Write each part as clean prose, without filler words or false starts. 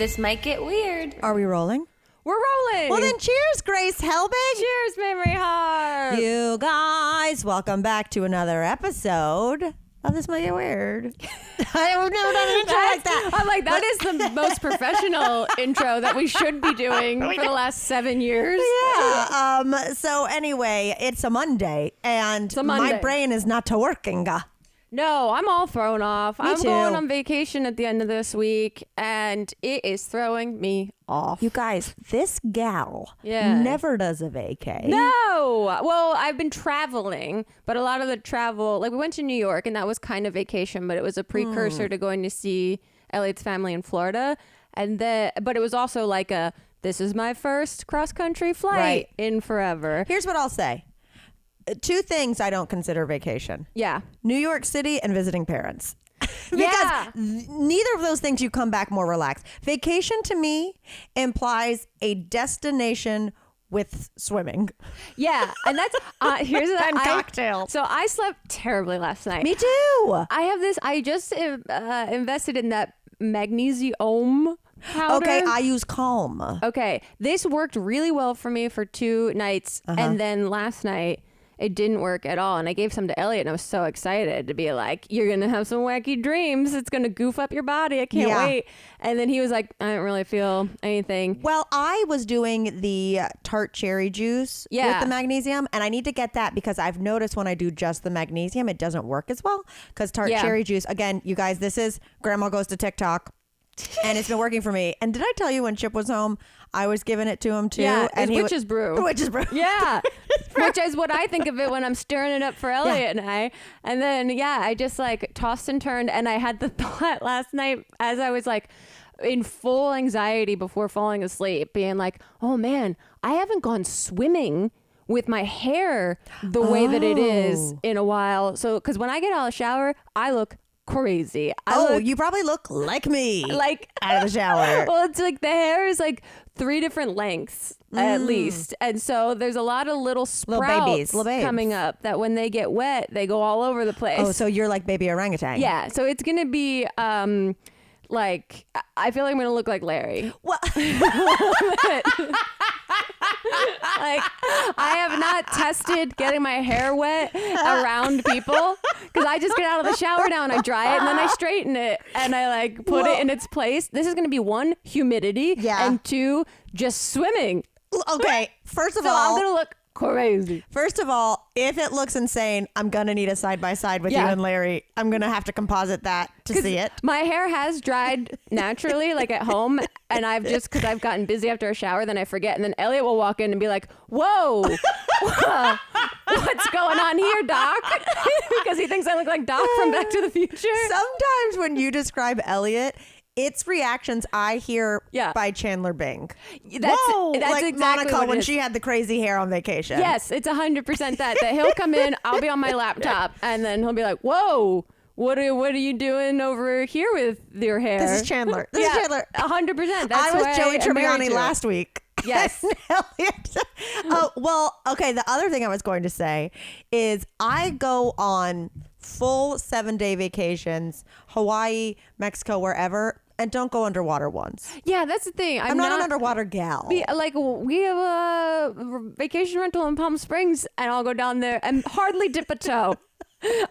This might get weird. Are we rolling? We're rolling. Well, then cheers, Grace Helbig. Cheers, Mamrie Hart. You guys, welcome back to another episode of This Might Get Weird. I've never done an intro like that. I'm like, that is the most professional intro that we should be doing for the last 7 years. Yeah. So anyway, it's a Monday, and my brain is not to working. No, I'm all thrown off. I'm too. going on vacation at the end of this week, and it is throwing me off. You guys, this gal Yeah. never does a vacay. No. Well, I've been traveling, but a lot of the travel, like we went to New York, and that was kind of vacation, but it was a precursor to going to see Elliot's family in Florida. But it was also like this is my first cross-country flight in forever. Here's what I'll say. Two things I don't consider vacation. Yeah. New York City and visiting parents. Because neither of those things you come back more relaxed. Vacation to me implies a destination with swimming. Yeah, and that's here's the and cocktails. So I slept terribly last night. Me too. I just invested in that magnesium powder. Okay, I use Calm. Okay, this worked really well for me for 2 nights, and then last night it didn't work at all. And I gave some to Elliot, and I was so excited to be like, "You're gonna have some wacky dreams. It's gonna goof up your body. I can't wait." And then he was like, "I don't really feel anything." Well, I was doing the tart cherry juice with the magnesium, and I need to get that because I've noticed when I do just the magnesium, it doesn't work as well. Because tart cherry juice, again, you guys, this is Grandma Goes to TikTok. And it's been working for me. And did I tell you when Chip was home, I was giving it to him too? Yeah, and witch's brew. Witch's brew. Yeah, which is what I think of it when I'm stirring it up for Elliot and I. And then, I just like tossed and turned. And I had the thought last night as I was like in full anxiety before falling asleep, being like, oh man, I haven't gone swimming with my hair the way that it is in a while. So, because when I get out of the shower, I look crazy. You probably look like me. Like out of the shower. Well, it's like the hair is like 3 different lengths at least. And so there's a lot of little sprouts little babes. coming up that when they get wet, they go all over the place. Oh, so you're like baby orangutan. Yeah. So it's going to be like, I feel like I'm going to look like Larry. Well, Like, I have not tested getting my hair wet around people because I just get out of the shower now and I dry it and then I straighten it and I like put it in its place. This is going to be 1, humidity, and 2, just swimming. Okay, first of So all, I'm going to look crazy. First of all, if it looks insane, I'm going to need a side-by-side with you and Larry. I'm going to have to composite that to see it. My hair has dried naturally, like at home, and I've just, because I've gotten busy after a shower, then I forget, and then Elliot will walk in and be like, whoa, what's going on here, Doc? Because he thinks I look like Doc from Back to the Future. Sometimes when you describe Elliot, it's reactions I hear by Chandler Bing. That's like exactly Monica what when it is. she had the crazy hair on vacation. Yes, it's 100% that he'll come in, I'll be on my laptop, and then he'll be like, whoa, what are you doing over here with your hair? This is Chandler. This is Chandler. 100%. That's I was why Joey I'm married Tribbiani to last week. Yes. Oh, well, okay. The other thing I was going to say is I go on full 7-day vacations, Hawaii, Mexico, wherever, and don't go underwater once. Yeah, that's the thing. I'm not an underwater gal. We have a vacation rental in Palm Springs, and I'll go down there and hardly dip a toe.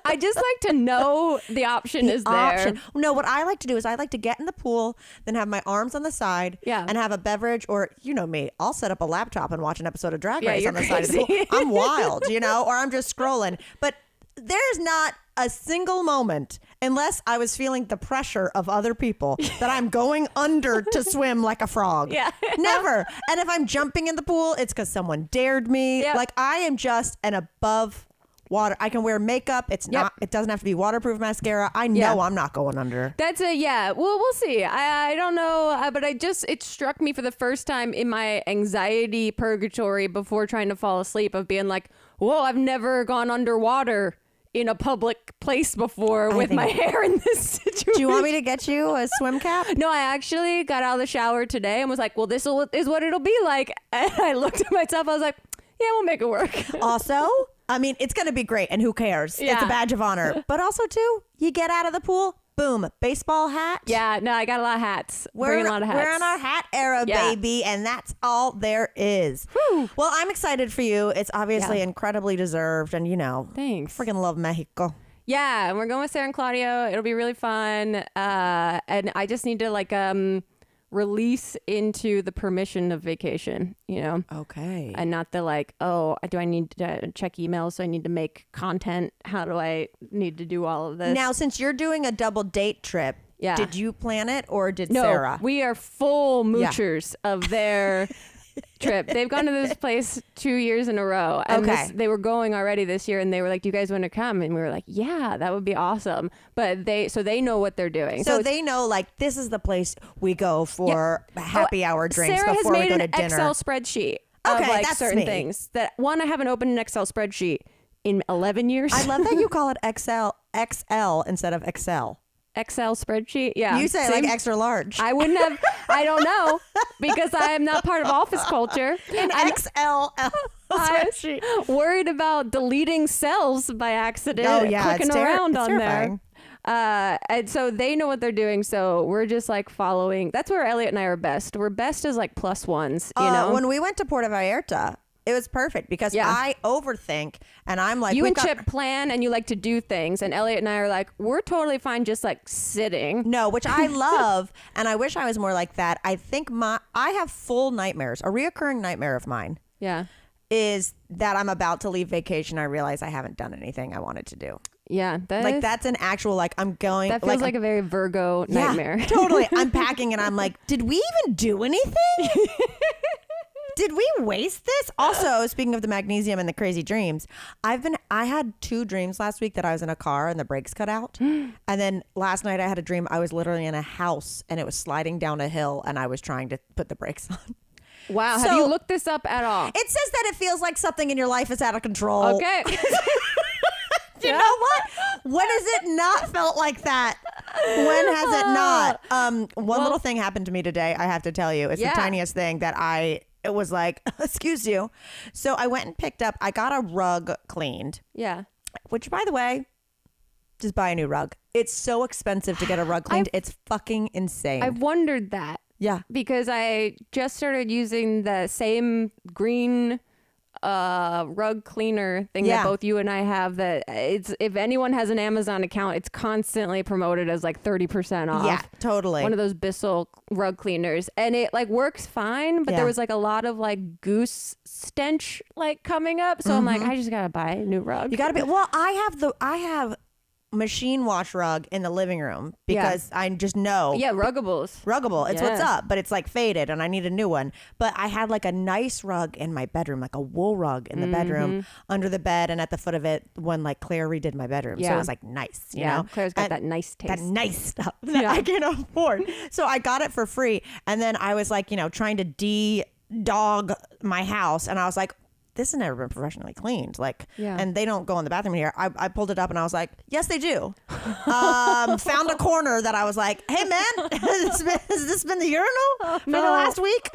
I just like to know the option is there. No, what I like to do is I like to get in the pool, then have my arms on the side, and have a beverage, or you know me, I'll set up a laptop and watch an episode of Drag Race on the side of the pool. I'm wild, or I'm just scrolling. But there's not a single moment, unless I was feeling the pressure of other people, that I'm going under to swim like a frog. Yeah. Never. And if I'm jumping in the pool, it's because someone dared me. Yep. Like I am just an above water. I can wear makeup. It doesn't have to be waterproof mascara. I know I'm not going under. That's well, we'll see. I don't know, but it struck me for the first time in my anxiety purgatory before trying to fall asleep of being like, whoa, I've never gone underwater in a public place before with my hair in this situation. Do you want me to get you a swim cap? No, I actually got out of the shower today and was like, well, this is what it'll be like. And I looked at myself. I was like, yeah, we'll make it work. Also, I mean, it's going to be great. And who cares? Yeah. It's a badge of honor. But also, too, you get out of the pool, Boom. Baseball hat. Yeah, no, I got a lot of hats. We're a lot of hats. We're in our hat era, baby, and that's all there is. Whew. Well, I'm excited for you. It's obviously incredibly deserved, and thanks. Freaking love Mexico. Yeah, and we're going with Sarah and Claudio. It'll be really fun. And I just need to release into the permission of vacation, Okay. and not the do I need to check emails? So I need to make content. How do I need to do all of this? Now, since you're doing a double date trip, did you plan it or did Sarah? We are full moochers of their trip. They've gone to this place 2 years in a row. And they were going already this year, and they were like, do you guys want to come? And we were like, yeah, that would be awesome. But they know what they're doing. So they know, this is the place we go for happy hour drinks Sarah before we go to dinner. Sarah has made an Excel spreadsheet of that's certain things that I haven't opened an Excel spreadsheet in 11 years. I love that you call it XL instead of Excel. Excel spreadsheet. Yeah. You say like extra large. I wouldn't have, I don't know, because I am not part of office culture. An XL spreadsheet. I'm worried about deleting cells by accident, clicking around on terrifying. there. And so they know what they're doing. So we're just following. That's where Elliot and I are best. We're best as plus ones, you know? When we went to Puerto Vallarta, it was perfect because I overthink and I'm like, you and Chip plan and you like to do things, and Elliot and I are like, we're totally fine just sitting. No, which I love, and I wish I was more like that. I think I have full nightmares. A reoccurring nightmare of mine is that I'm about to leave vacation. I realize I haven't done anything I wanted to do. Yeah, that's an actual I'm going. That feels like a very Virgo nightmare. Totally. I'm packing and I'm like, did we even do anything? Did we waste this? Also, speaking of the magnesium and the crazy dreams, I had 2 dreams last week that I was in a car and the brakes cut out. And then last night I had a dream I was literally in a house and it was sliding down a hill and I was trying to put the brakes on. Wow. Have you looked this up at all? It says that it feels like something in your life is out of control. Okay. You know what? When has it not felt like that? When has it not? One little thing happened to me today, I have to tell you. It's the tiniest thing that it was like, excuse you. So I went and I got a rug cleaned. Yeah. Which, by the way, just buy a new rug. It's so expensive to get a rug cleaned. It's fucking insane. I've wondered that. Yeah. Because I just started using the same green rug cleaner thing that both you and I have, that if anyone has an Amazon account, it's constantly promoted as 30% off. Yeah, totally. One of those Bissell rug cleaners, and it works fine, but there was a lot of goose stench coming up, so I'm I just gotta buy a new rug. You gotta be. Well, I have machine wash rug in the living room because I just know. Yeah, Ruggable. It's what's up, but it's faded and I need a new one. But I had a nice rug in my bedroom, a wool rug in the bedroom under the bed and at the foot of it when Claire redid my bedroom. So it was nice, you know? Claire's got that nice taste. That nice stuff that I can afford. So I got it for free. And then I was trying to de-dog my house. And I was like, this has never been professionally cleaned. And they don't go in the bathroom here. I pulled it up and I was like, yes, they do. Found a corner that I was like, hey man, has this been the urinal for the last week?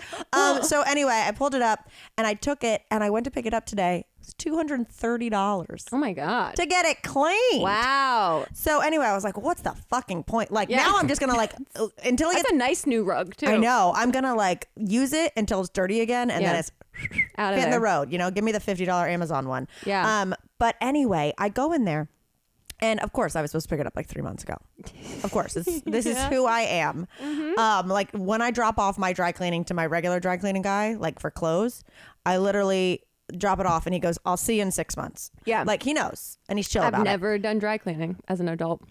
So anyway, I pulled it up and I took it and I went to pick it up today. It's $230. Oh my God. To get it cleaned. Wow. So anyway, I was like, what's the fucking point? Now I'm just going to until it gets a nice new rug too. I know. I'm going to use it until it's dirty again and then it's out of in the road, give me the $50 Amazon one. Yeah. But anyway, I go in there and of course I was supposed to pick it up 3 months ago. Of course, this is who I am. When I drop off my dry cleaning to my regular dry cleaning guy, for clothes, I literally drop it off and he goes, I'll see you in 6 months. Yeah. He knows and he's chill about it. I've never done dry cleaning as an adult.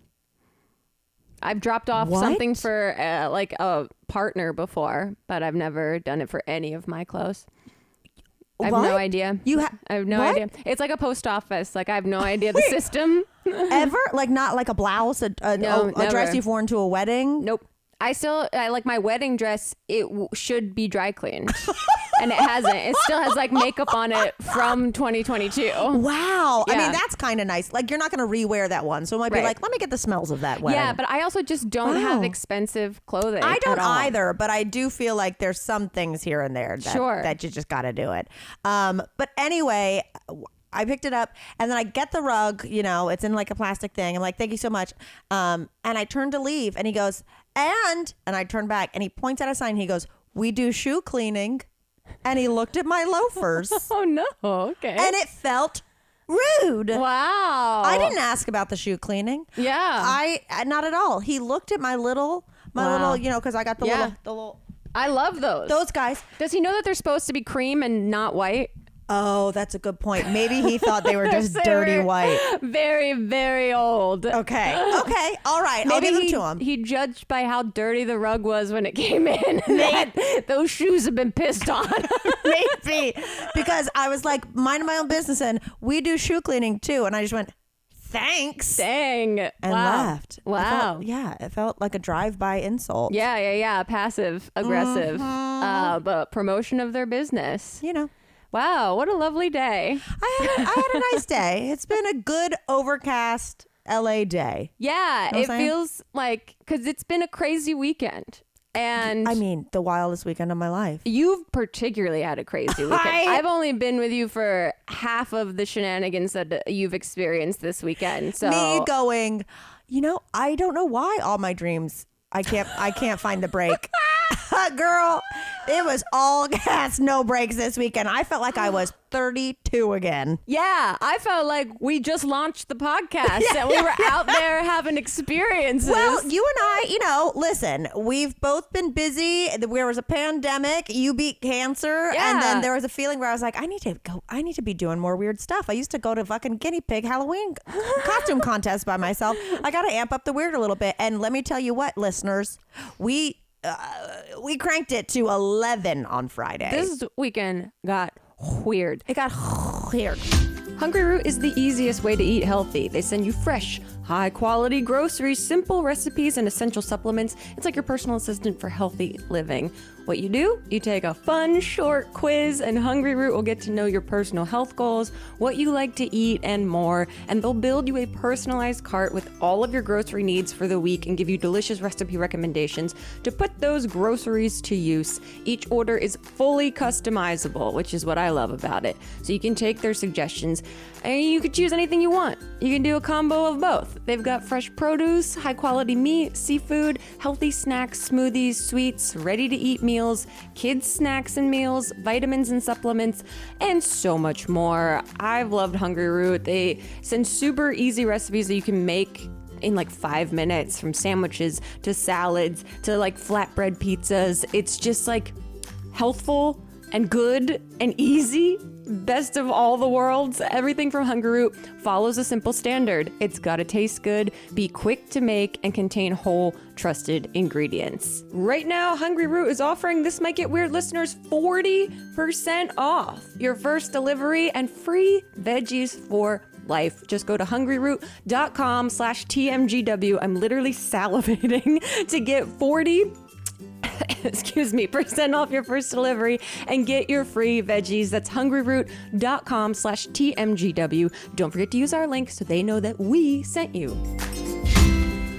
I've dropped off something for a partner before, but I've never done it for any of my clothes. I have no idea. I have no idea. It's like a post office. I have no idea the system. Ever? Not a blouse, a dress you've worn to a wedding? Nope. I my wedding dress. It should be dry cleaned. And it hasn't. It still has makeup on it from 2022. Wow. Yeah. I mean, that's kind of nice. You're not going to rewear that one. So it might be let me get the smells of that wedding. Yeah, but I also just don't have expensive clothing. I don't either, but I do feel like there's some things here and there that you just got to do it. But anyway, I picked it up and then I get the rug, it's in like a plastic thing. I'm like, thank you so much. And I turn to leave and he goes, and I turn back and he points at a sign. He goes, we do shoe cleaning. And he looked at my loafers. Oh no. Okay. And it felt rude. Wow. I didn't ask about the shoe cleaning. Yeah. Not at all. He looked at my little, because I got the little. I love those. Those guys. Does he know that they're supposed to be cream and not white? Oh, that's a good point. Maybe he thought they were just dirty white. Very, very old. Okay. All right. I'll give them to him. He judged by how dirty the rug was when it came in. Those shoes have been pissed on. Maybe. Because I was like, minding my own business and we do shoe cleaning too. And I just went, thanks. Dang. And left. Wow. It felt like a drive-by insult. Yeah. Passive aggressive. But promotion of their business. Wow, what a lovely day. I had a nice day. It's been a good overcast LA day. Yeah, it feels like, because it's been a crazy weekend. And I mean, the wildest weekend of my life. You've particularly had a crazy weekend. I've only been with you for half of the shenanigans that you've experienced this weekend. So me going, I don't know why all my dreams, I can't find the break. Girl, it was all gas, no brakes this weekend. I felt like I was 32 again. Yeah, I felt like we just launched the podcast and we were out there having experiences. Well, you and I, listen, we've both been busy. There was a pandemic. You beat cancer. Yeah. And then there was a feeling where I was like, I need to be doing more weird stuff. I used to go to fucking guinea pig Halloween costume contests by myself. I got to amp up the weird a little bit. And let me tell you what, listeners, we cranked it to 11 on Friday. This weekend got weird. It got weird. Hungry Root is the easiest way to eat healthy. They send you fresh, high-quality groceries, simple recipes, and essential supplements. It's like your personal assistant for healthy living. What you do? You take a fun, short quiz, and Hungry Root will get to know your personal health goals, what you like to eat, and more. And they'll build you a personalized cart with all of your grocery needs for the week and give you delicious recipe recommendations to put those groceries to use. Each order is fully customizable, which is what I love about it. So you can take their suggestions and you can choose anything you want. You can do a combo of both. They've got fresh produce, high quality meat, seafood, healthy snacks, smoothies, sweets, ready to eat meals, kids snacks and meals, vitamins and supplements, and so much more. I've loved Hungry Root. They send super easy recipes that you can make in like 5 minutes, from sandwiches to salads to like flatbread pizzas. It's just like healthful and good and easy. Best of all the worlds. Everything from Hungry Root follows a simple standard. It's gotta taste good, be quick to make, and contain whole, trusted ingredients. Right now, Hungry Root is offering This Might Get Weird listeners 40% off your first delivery and free veggies for life. Just go to hungryroot.com/TMGW. I'm literally salivating to get 40% off your first delivery and get your free veggies. That's hungryroot.com/TMGW. Don't forget to use our link so they know that we sent you.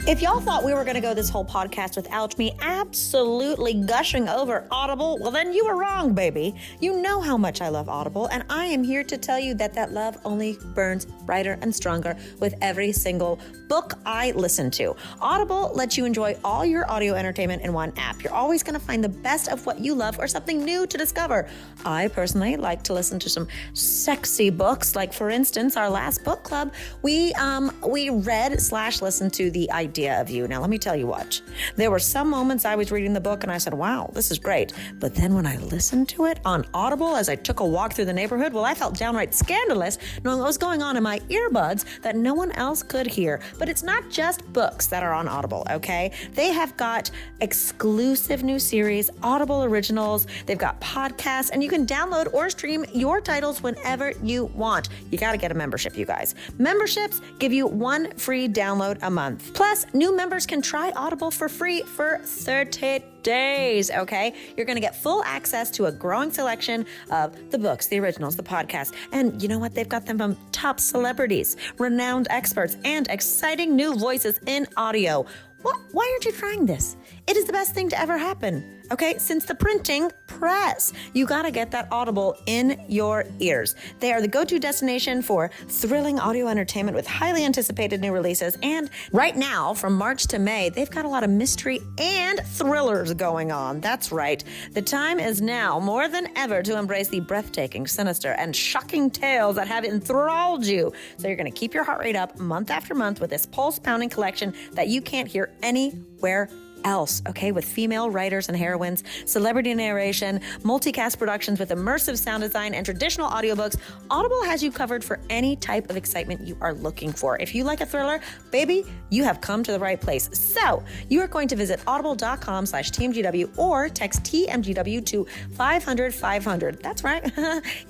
If y'all thought we were going to go this whole podcast without me absolutely gushing over Audible, well, then you were wrong, baby. You know how much I love Audible, and I am here to tell you that love only burns brighter and stronger with every single book I listen to. Audible lets you enjoy all your audio entertainment in one app. You're always going to find the best of what you love or something new to discover. I personally like to listen to some sexy books, like, for instance, our last book club, we read/listened to The Idea of You. Now, let me tell you what. There were some moments I was reading the book and I said, wow, this is great. But then when I listened to it on Audible as I took a walk through the neighborhood, well, I felt downright scandalous knowing what was going on in my earbuds that no one else could hear. But it's not just books that are on Audible, okay? They have got exclusive new series, Audible originals, they've got podcasts, and you can download or stream your titles whenever you want. You gotta get a membership, you guys. Memberships give you 1 free download a month. Plus, new members can try Audible for free for 30 days, okay? You're going to get full access to a growing selection of the books, the originals, the podcast. And you know what? They've got them from top celebrities, renowned experts, and exciting new voices in audio. Why aren't you trying this? It is the best thing to ever happen. Okay, since the printing press, you gotta get that Audible in your ears. They are the go-to destination for thrilling audio entertainment with highly anticipated new releases. And right now, from March to May, they've got a lot of mystery and thrillers going on. That's right. The time is now more than ever to embrace the breathtaking, sinister, and shocking tales that have enthralled you. So you're gonna keep your heart rate up month after month with this pulse-pounding collection that you can't hear anywhere else, okay? With female writers and heroines, celebrity narration, multicast productions with immersive sound design, and traditional audiobooks, Audible has you covered for any type of excitement you are looking for. If you like a thriller, baby, you have come to the right place. So you are going to visit audible.com/TMGW or text TMGW to 500-500. That's right.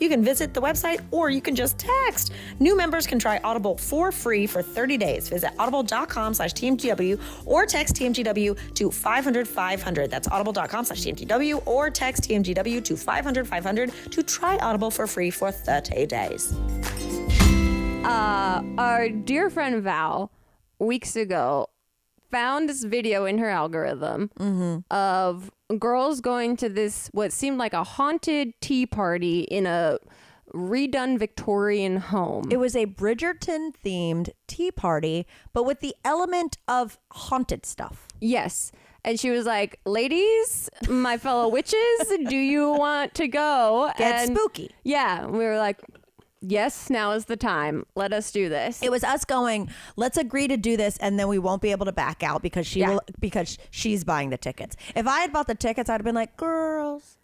You can visit the website or you can just text. New members can try Audible for free for 30 days. Visit audible.com/TMGW or text TMGW to 500-500. That's audible.com/TMGW or text TMGW to 500-500 to try Audible for free for 30 days. Our dear friend Val, weeks ago, found this video in her algorithm of girls going to this, what seemed like a haunted tea party in a redone Victorian home. It was a Bridgerton themed tea party, but with the element of haunted stuff. Yes. And she was like, ladies, my fellow witches, do you want to go? Get spooky. Yeah. We were like, yes, now is the time. Let us do this. It was us going, let's agree to do this, and then we won't be able to back out because she's buying the tickets. If I had bought the tickets, I'd have been like, girls,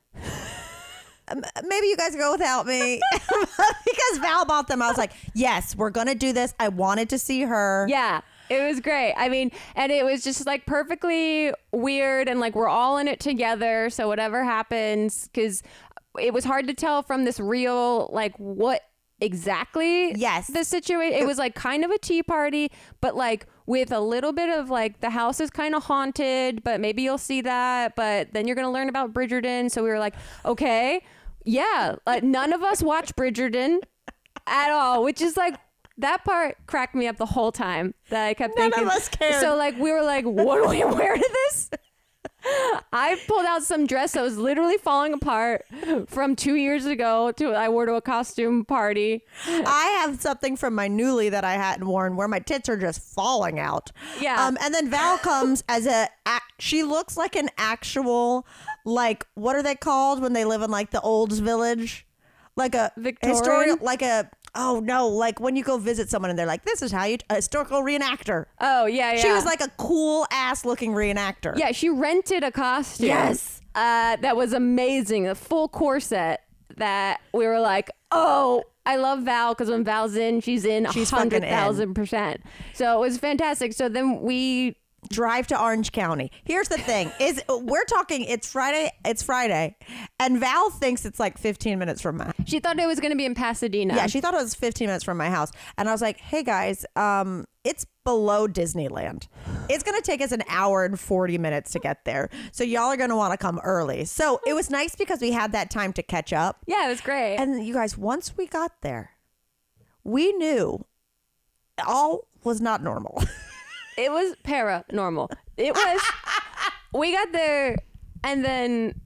maybe you guys go without me. Because Val bought them. I was like, yes, we're going to do this. I wanted to see her. Yeah. It was great. I mean, and it was just like perfectly weird and like we're all in it together. So whatever happens, because it was hard to tell from this reel, like what exactly the situation. It was like kind of a tea party, but like with a little bit of like the house is kind of haunted, but maybe you'll see that. But then you're going to learn about Bridgerton. So we were like, okay, yeah, none of us watch Bridgerton at all, which is like, that part cracked me up the whole time that I kept thinking. None of us cared. So like we were like, what do we wear to this? I pulled out some dress that was literally falling apart from 2 years ago I wore to a costume party. I have something from my newly that I hadn't worn where my tits are just falling out. Yeah. And then Val comes as she looks like an actual, like, what are they called when they live in like the Olds Village? Like a Victorian? Oh no, like when you go visit someone and they're like, this is how you, a historical reenactor. Oh, yeah. She was like a cool ass looking reenactor. Yeah, she rented a costume. Yes. That was amazing. A full corset that we were like, oh, I love Val because when Val's in, she's in 100,000%. So it was fantastic. So then we drive to Orange County. Here's the thing we're talking, it's Friday and Val thinks it's like 15 minutes from my house. She thought it was going to be in Pasadena. Yeah, she thought it was 15 minutes from my house. And I was like, hey guys, it's below Disneyland. It's going to take us an hour and 40 minutes to get there. So y'all are going to want to come early. So it was nice because we had that time to catch up. Yeah, it was great. And you guys, once we got there, we knew all was not normal. It was paranormal. It was, we got there and then,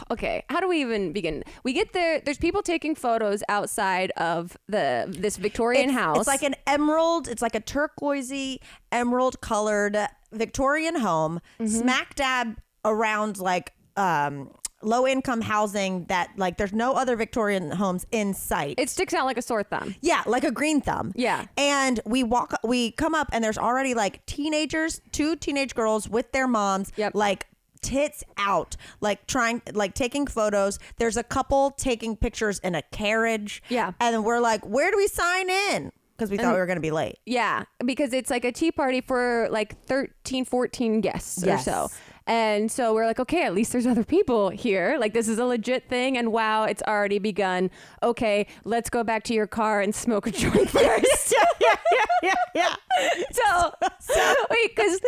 okay, how do we even begin? We get there, there's people taking photos outside of this Victorian house. It's like an emerald, it's like a turquoisey emerald colored Victorian home, smack dab around like low income housing that like there's no other Victorian homes in sight. It sticks out like a sore thumb. Yeah, like a green thumb. Yeah. And we come up and there's already like teenagers, 2 teenage girls with their moms, like tits out, like taking photos. There's a couple taking pictures in a carriage. Yeah. And we're like, where do we sign in? Because we thought we were going to be late. Yeah, because it's like a tea party for like 13, 14 guests or so. And so we're like, okay, at least there's other people here. Like, this is a legit thing. And wow, it's already begun. Okay, let's go back to your car and smoke a joint first. Yeah. So because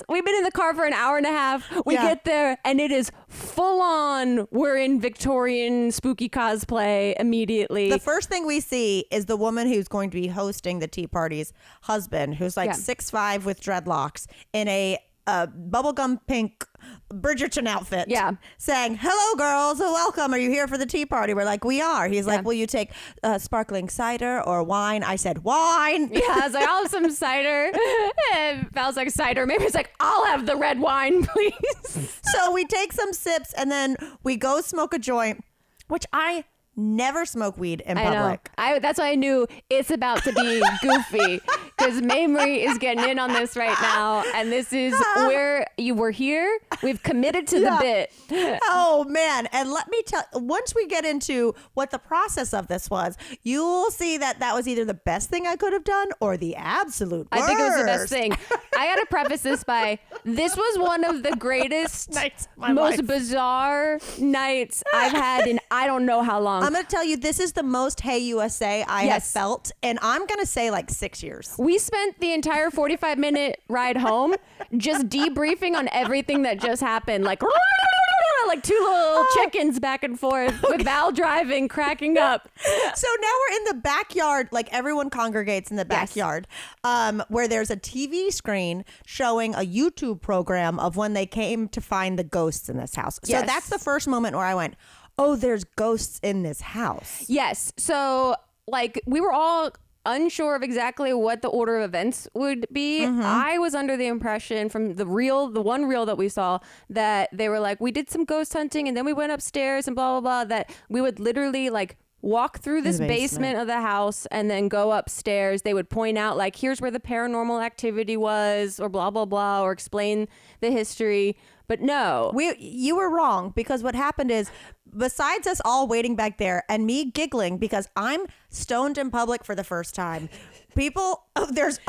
we've been in the car for an hour and a half. We get there and it is full on. We're in Victorian spooky cosplay immediately. The first thing we see is the woman who's going to be hosting the tea party's husband, who's like 6'5" with dreadlocks in a bubblegum pink Bridgerton outfit, saying, "Hello, girls, welcome. Are you here for the tea party?" We're like, "We are." He's like, "Will you take sparkling cider or wine?" I said, "Wine." Yeah, I was like, "I'll have some cider." It smells like cider. Maybe it's like, "I'll have the red wine, please." So we take some sips and then we go smoke a joint, which I never smoke weed in public. That's why I knew it's about to be goofy, because Mamrie is getting in on this right now, and this is where you were here. We've committed to the bit. Oh man! And let me tell. Once we get into what the process of this was, you'll see that was either the best thing I could have done or the absolute worst. I think it was the best thing. I got to preface this by, this was one of the greatest, most bizarre nights I've had in I don't know how long. I'm going to tell you, this is the most Hey USA I have felt, and I'm going to say like 6 years. We spent the entire 45-minute ride home just debriefing on everything that just happened, like two little chickens back and forth with Val driving, cracking up. So now we're in the backyard, like everyone congregates in the backyard, where there's a TV screen showing a YouTube program of when they came to find the ghosts in this house. So that's the first moment where I went, oh, there's ghosts in this house. Yes. So like we were all unsure of exactly what the order of events would be. I was under the impression from the one reel that we saw, that they were like, we did some ghost hunting and then we went upstairs and blah, blah, blah, that we would literally like walk through this basement of the house and then go upstairs. They would point out like, here's where the paranormal activity was, or blah, blah, blah, or explain the history. But no, you were wrong, because what happened is, besides us all waiting back there and me giggling because I'm stoned in public for the first time, there's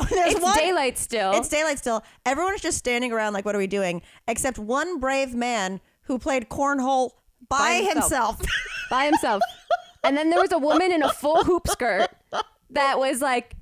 daylight still. It's daylight still. Everyone's just standing around like, what are we doing? Except one brave man who played cornhole by himself. By himself. And then there was a woman in a full hoop skirt that was like,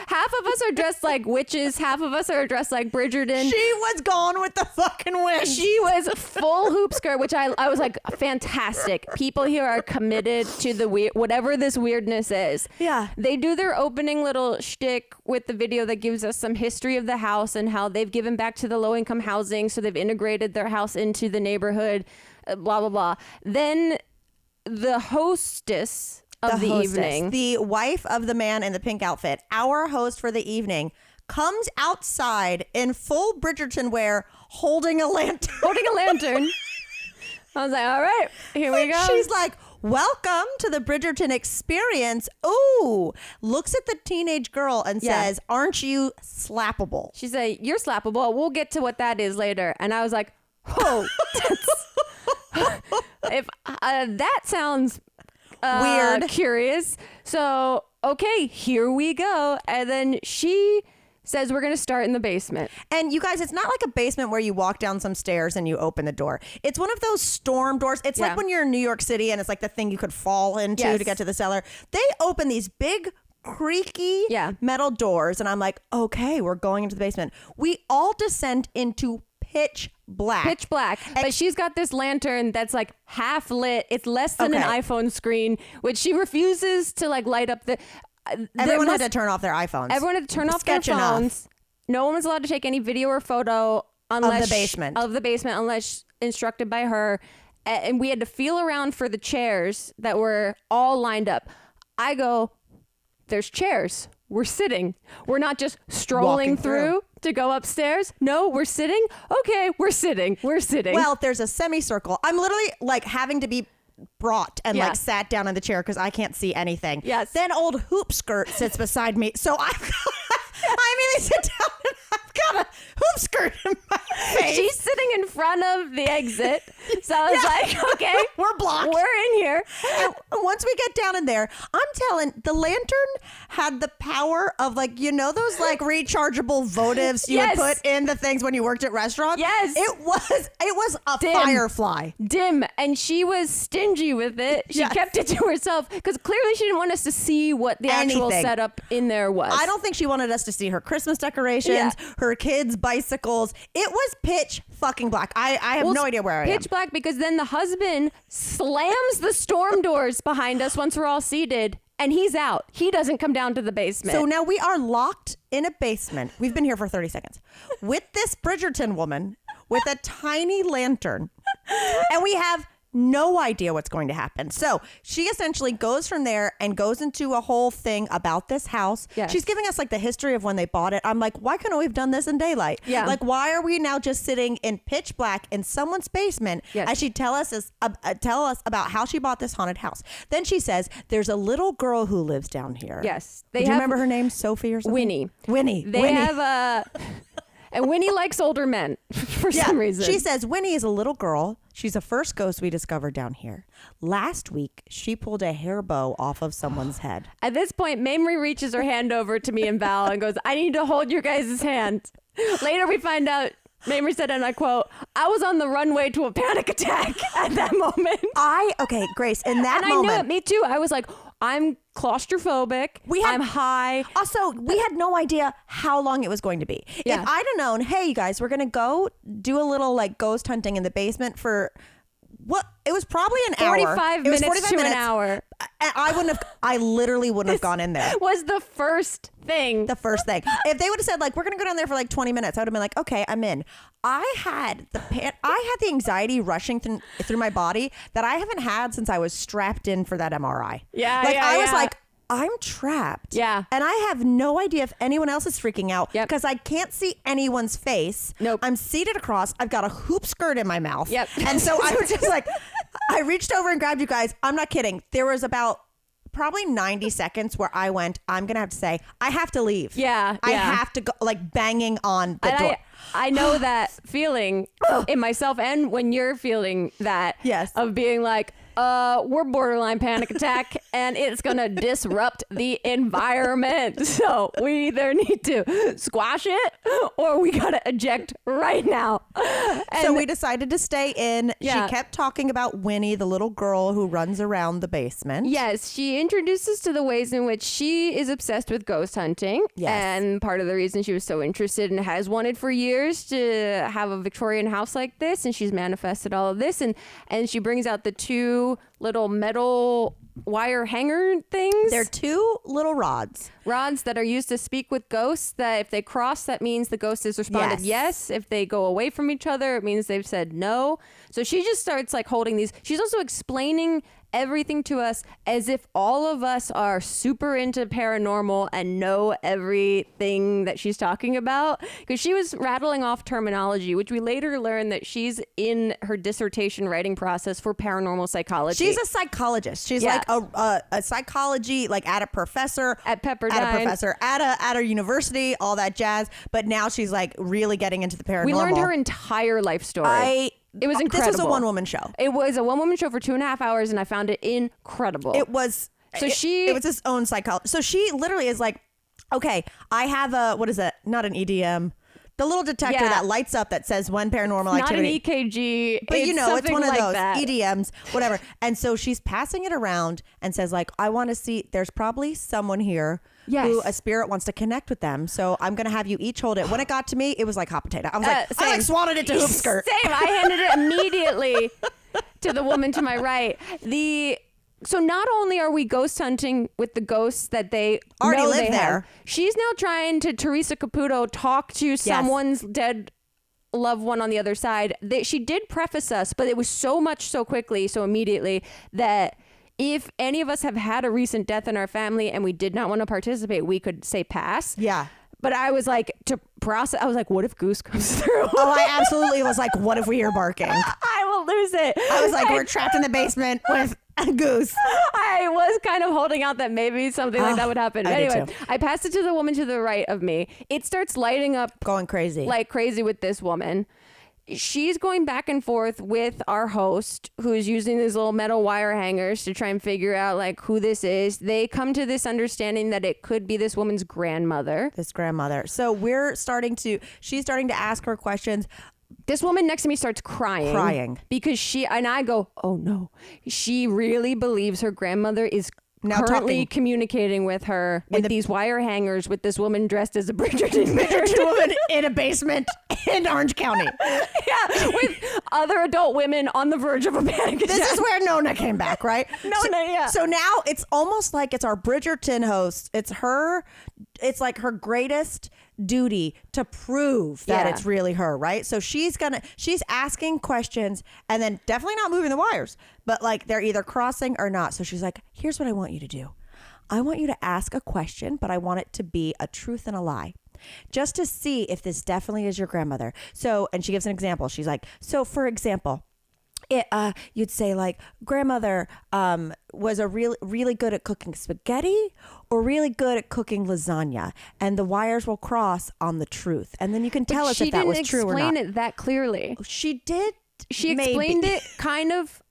half of us are dressed like witches, half of us are dressed like Bridgerton. She was gone with the fucking wind. She was full hoop skirt, which I was like, fantastic. People here are committed to the weird, whatever this weirdness is. Yeah. They do their opening little shtick with the video that gives us some history of the house and how they've given back to the low-income housing, so they've integrated their house into the neighborhood, blah, blah, blah. Then the hostess of the evening, the wife of the man in the pink outfit, our host for the evening, comes outside in full Bridgerton wear, holding a lantern. I was like, all right, here we go. She's like, welcome to the Bridgerton experience. Ooh, looks at the teenage girl and says, aren't you slappable? She said, you're slappable. We'll get to what that is later. And I was like, oh, if that sounds weird, curious. So, okay, here we go. And then she says we're going to start in the basement. And you guys, it's not like a basement where you walk down some stairs and you open the door. It's one of those storm doors. It's like when you're in New York City and it's like the thing you could fall into to get to the cellar. They open these big creaky metal doors, and I'm like, okay, we're going into the basement. We all descend into pitch black. But she's got this lantern that's like half lit. It's less than an iPhone screen, which she refuses to like light up the... Everyone had to turn off their iPhones. Everyone had to turn off their phones. No one was allowed to take any video or photo of the basement unless instructed by her. And we had to feel around for the chairs that were all lined up. I go, there's chairs. We're sitting. We're not just strolling through to go upstairs. No, we're sitting. Okay, we're sitting. Well, there's a semicircle. I'm literally like having to be brought and like sat down in the chair because I can't see anything. Yes. Then old hoop skirt sits beside me. So I immediately sit down and I've got a hoop skirt in my face. She's sitting in front of the exit. So I was like, okay, we're blocked. We're in here. And once we get down in there, I'm telling, the lantern had the power of like, you know, those like rechargeable votives you would put in the things when you worked at restaurants? Yes. It was a firefly. Dim. And she was stingy with it. She kept it to herself because clearly she didn't want us to see what the actual setup in there was. I don't think she wanted us to see her Christmas decorations, her kids' bicycles. It was pitch fucking black. I have no idea where I am. Pitch black because then the husband slams the storm doors behind us once we're all seated and he's out. He doesn't come down to the basement. So now we are locked in a basement. We've been here for 30 seconds with this Bridgerton woman with a tiny lantern. And we have no idea what's going to happen. So she essentially goes from there and goes into a whole thing about this house. Yes. She's giving us like the history of when they bought it. I'm like, why couldn't we have done this in daylight? Yeah. Like, why are we now just sitting in pitch black in someone's basement as she tell us about how she bought this haunted house? Then she says, there's a little girl who lives down here. Yes. Do you remember her name? Sophie or something? Winnie. They have a... And Winnie likes older men for some reason. She says Winnie is a little girl. She's the first ghost we discovered down here. Last week, she pulled a hair bow off of someone's head. At this point, Mamrie reaches her hand over to me and Val and goes, I need to hold your guys' hand. Later, we find out Mamrie said, and I quote, I was on the runway to a panic attack at that moment. Okay, Grace, in that and moment. I knew it, me too. I was like, I'm claustrophobic. I'm high. Also, we had no idea how long it was going to be. Yeah. If I'd have known, hey, you guys, we're going to go do a little like ghost hunting in the basement for what? It was probably an 45 hour. minutes 45 to minutes. an hour. I literally wouldn't have gone in there. Was the first thing. The first thing. If they would have said like, we're going to go down there for like 20 minutes, I would have been like, okay, I'm in. I had the anxiety rushing through my body that I haven't had since I was strapped in for that MRI. Yeah. Like I was like, I'm trapped. Yeah. And I have no idea if anyone else is freaking out because Yep. I can't see anyone's face. Nope. I'm seated across. I've got a hoop skirt in my mouth. Yep. And so I was just like, I reached over and grabbed you guys. I'm not kidding. There was about probably 90 seconds where I went, I'm going to have to say, I have to leave. Yeah. I have to go, like banging on the And door. I know that feeling in myself and when you're feeling that of being like, we're borderline panic attack and it's going to disrupt the environment. So we either need to squash it or we got to eject right now. And so we decided to stay in. Yeah. She kept talking about Winnie, the little girl who runs around the basement. Yes, she introduces to the ways in which she is obsessed with ghost hunting. Yes. And part of the reason she was so interested and has wanted for years to have a Victorian house like this. And she's manifested all of this. And she brings out the two little metal wire hanger things. They're two little rods that are used to speak with ghosts, that if they cross, that means the ghost has responded yes. If they go away from each other, it means they've said no. So she just starts like holding these. She's also explaining everything to us as if all of us are super into paranormal and know everything that she's talking about, because she was rattling off terminology, which we later learned that she's in her dissertation writing process for paranormal psychology. She's a psychologist. She's like a psychology, like at a professor at Pepperdine, at a university, all that jazz. But now she's like really getting into the paranormal. We learned her entire life story. It was incredible. This was a one-woman show. It was a one-woman show for 2.5 hours, and I found it incredible. It was. So it was its own psychology. So she literally is like, okay, I have a, what is it? Not an EDM. The little detector that lights up that says when paranormal activity. Not an EKG. But it's one of like those that. EDMs, whatever. And so she's passing it around and says like, I want to see, there's probably someone here who a spirit wants to connect with them. So I'm going to have you each hold it. When it got to me, it was like hot potato. I was like, I like swatted it to hoop skirt. Same. I handed it immediately to the woman to my right. So not only are we ghost hunting with the ghosts that they already know live they there. have, she's now trying to Teresa Caputo talk to someone's dead loved one on the other side. She did preface us, but it was so much so quickly, so immediately, that if any of us have had a recent death in our family and we did not want to participate, we could say pass. Yeah. But I was like, to process, I was like, what if Goose comes through? Oh, I absolutely was like, what if we hear barking? I will lose it. I was like, we're trapped in the basement with a goose. I was kind of holding out that maybe something like that would happen. Anyway, too. I passed it to the woman to the right of me. It starts lighting up. Going crazy. Like crazy with this woman. she's going back and forth with our host, who's using these little metal wire hangers to try and figure out like who this is. They come to this understanding that it could be this woman's grandmother. So she's starting to ask her questions. This woman next to me starts crying because I go, oh no, she really believes her grandmother is now currently communicating with her with these wire hangers with this woman dressed as a Bridgerton woman in a basement in Orange County. Yeah, with other adult women on the verge of a panic attack. This is where Nona came back, right? Yeah. So now it's almost like it's our Bridgerton host. It's like her greatest duty to prove that it's really her, right? So she's asking questions and then definitely not moving the wires, but like they're either crossing or not. So she's like, here's what I want you to do. I want you to ask a question, but I want it to be a truth and a lie, just to see if this definitely is your grandmother. So, and she gives an example. She's like, so for example, you'd say like grandmother was really good at cooking spaghetti or really good at cooking lasagna, and the wires will cross on the truth, and then you can tell us if that was true or not. She didn't explain it that clearly. She did. She explained it kind of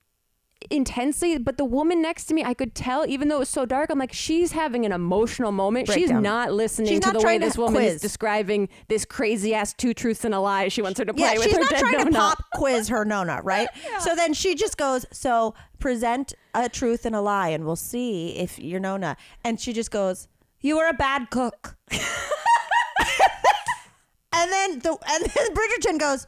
intensely, but the woman next to me, I could tell, even though it was so dark, I'm like, she's having an emotional moment. Breakdown. She's not listening to the way this woman is describing this crazy ass 2 truths and a lie she wants her to play with her dead Nona. She's not trying to pop quiz her Nona, right? Yeah. So then she just goes, so present a truth and a lie and we'll see if you're Nona. And she just goes, you were a bad cook. and then Bridgerton goes,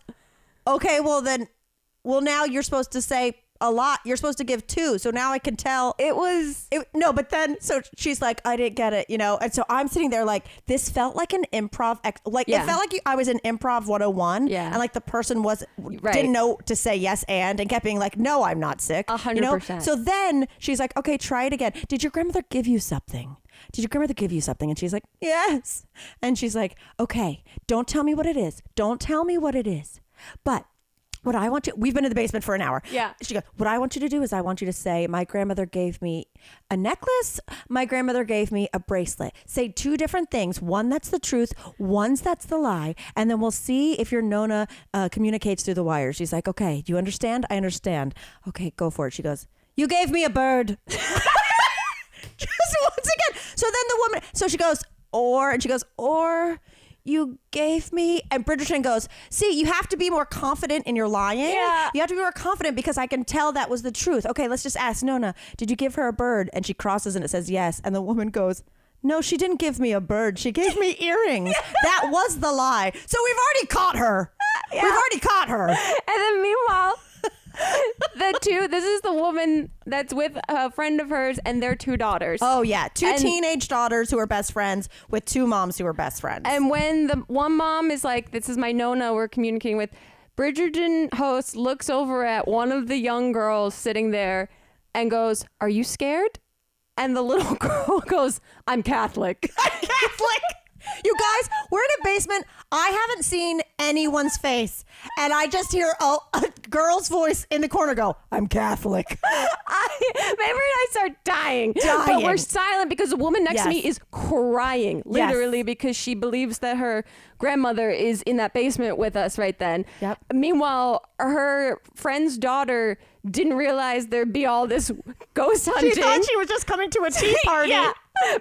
okay, well now you're supposed to say a lot. You're supposed to give 2. So now I can tell but then so she's like, I didn't get it, and so I'm sitting there like, this felt like an improv it felt like I was in improv 101 and like the person didn't know to say yes and kept being like, no, I'm not sick. 100%. So then she's like, okay, try it again. Did your grandmother give you something? And she's like, yes. And she's like, okay, don't tell me what it is, but what I want you, we've been in the basement for an hour. Yeah. She goes, what I want you to do is I want you to say, my grandmother gave me a necklace. My grandmother gave me a bracelet. Say 2 different things. One that's the truth. One's that's the lie. And then we'll see if your Nona communicates through the wires. She's like, okay, do you understand? I understand. Okay, go for it. She goes, you gave me a bird. Just once again. So then the woman, so she goes, or you gave me, and Bridgerton goes, see, you have to be more confident in your lying. Yeah. You have to be more confident because I can tell that was the truth. Okay, let's just ask Nona, did you give her a bird? And she crosses and it says yes. And the woman goes, no, she didn't give me a bird. She gave me earrings. That was the lie. So we've already caught her. Yeah. We've already caught her. And then meanwhile, this is the woman that's with a friend of hers and their 2 daughters. Oh yeah, 2 teenage daughters who are best friends with 2 moms who are best friends. And when the one mom is like, this is my Nona we're communicating with, Bridgerton host looks over at one of the young girls sitting there and goes, are you scared? And the little girl goes, I'm Catholic. I'm Catholic. You guys, we're in a basement. I haven't seen anyone's face. And I just hear a girl's voice in the corner go, I'm Catholic. Maybe I start dying. But we're silent because the woman next to me is crying, literally, because she believes that her grandmother is in that basement with us right then. Yep. Meanwhile, her friend's daughter didn't realize there'd be all this ghost hunting. She thought she was just coming to a tea party. Yeah.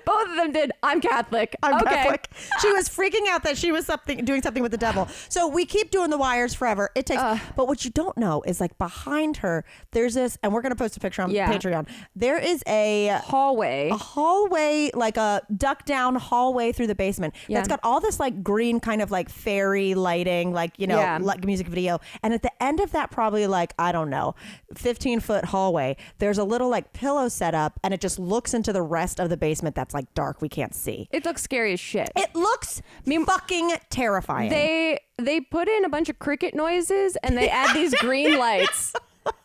Both of them did. I'm Catholic. I'm Catholic. She was freaking out that she was doing something with the devil. So we keep doing the wires forever. It takes, but what you don't know is like behind her, there's this, and we're going to post a picture on Patreon. There is a hallway, like a duck down hallway through the basement. That's got all this like green kind of like fairy lighting, like, like music video. And at the end of that, probably like, I don't know, 15-foot hallway, there's a little like pillow set up and it just looks into the rest of the basement that's like dark. We can't see. It looks scary as shit. It looks fucking terrifying. They put in a bunch of cricket noises and they add these green lights,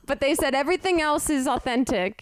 but they said everything else is authentic.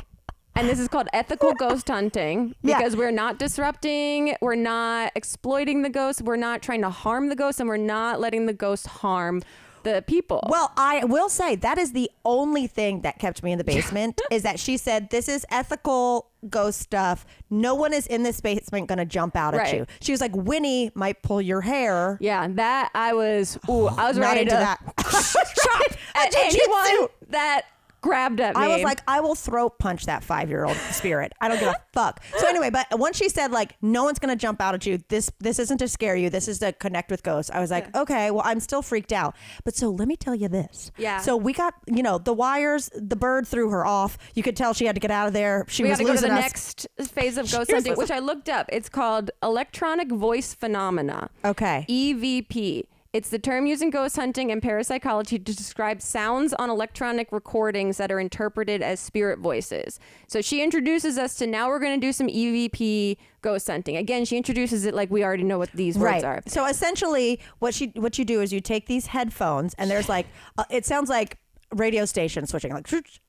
And this is called ethical ghost hunting because we're not disrupting, we're not exploiting the ghost, we're not trying to harm the ghost, and we're not letting the ghost harm the people. Well, I will say that is the only thing that kept me in the basement is that she said, this is ethical ghost stuff. No one is in this basement going to jump out at you. She was like, Winnie might pull your hair. Yeah, that I was ready into to that. chop at anyone that grabbed at me. I was like, I will throat punch that 5-year-old spirit. I don't give a fuck. So anyway, but once she said like, no one's going to jump out at you. This isn't to scare you. This is to connect with ghosts. I was like, okay, well, I'm still freaked out. But so let me tell you this. Yeah. So we got, the wires, the bird threw her off. You could tell she had to get out of there. We was got to go to the us. next phase of ghost hunting, which I looked up. It's called electronic voice phenomena. Okay. EVP. It's the term used in ghost hunting and parapsychology to describe sounds on electronic recordings that are interpreted as spirit voices. So she introduces us to, now we're going to do some EVP ghost hunting. Again, she introduces it like we already know what these words are. So essentially what you do is you take these headphones and there's like, it sounds like radio station switching, like switch,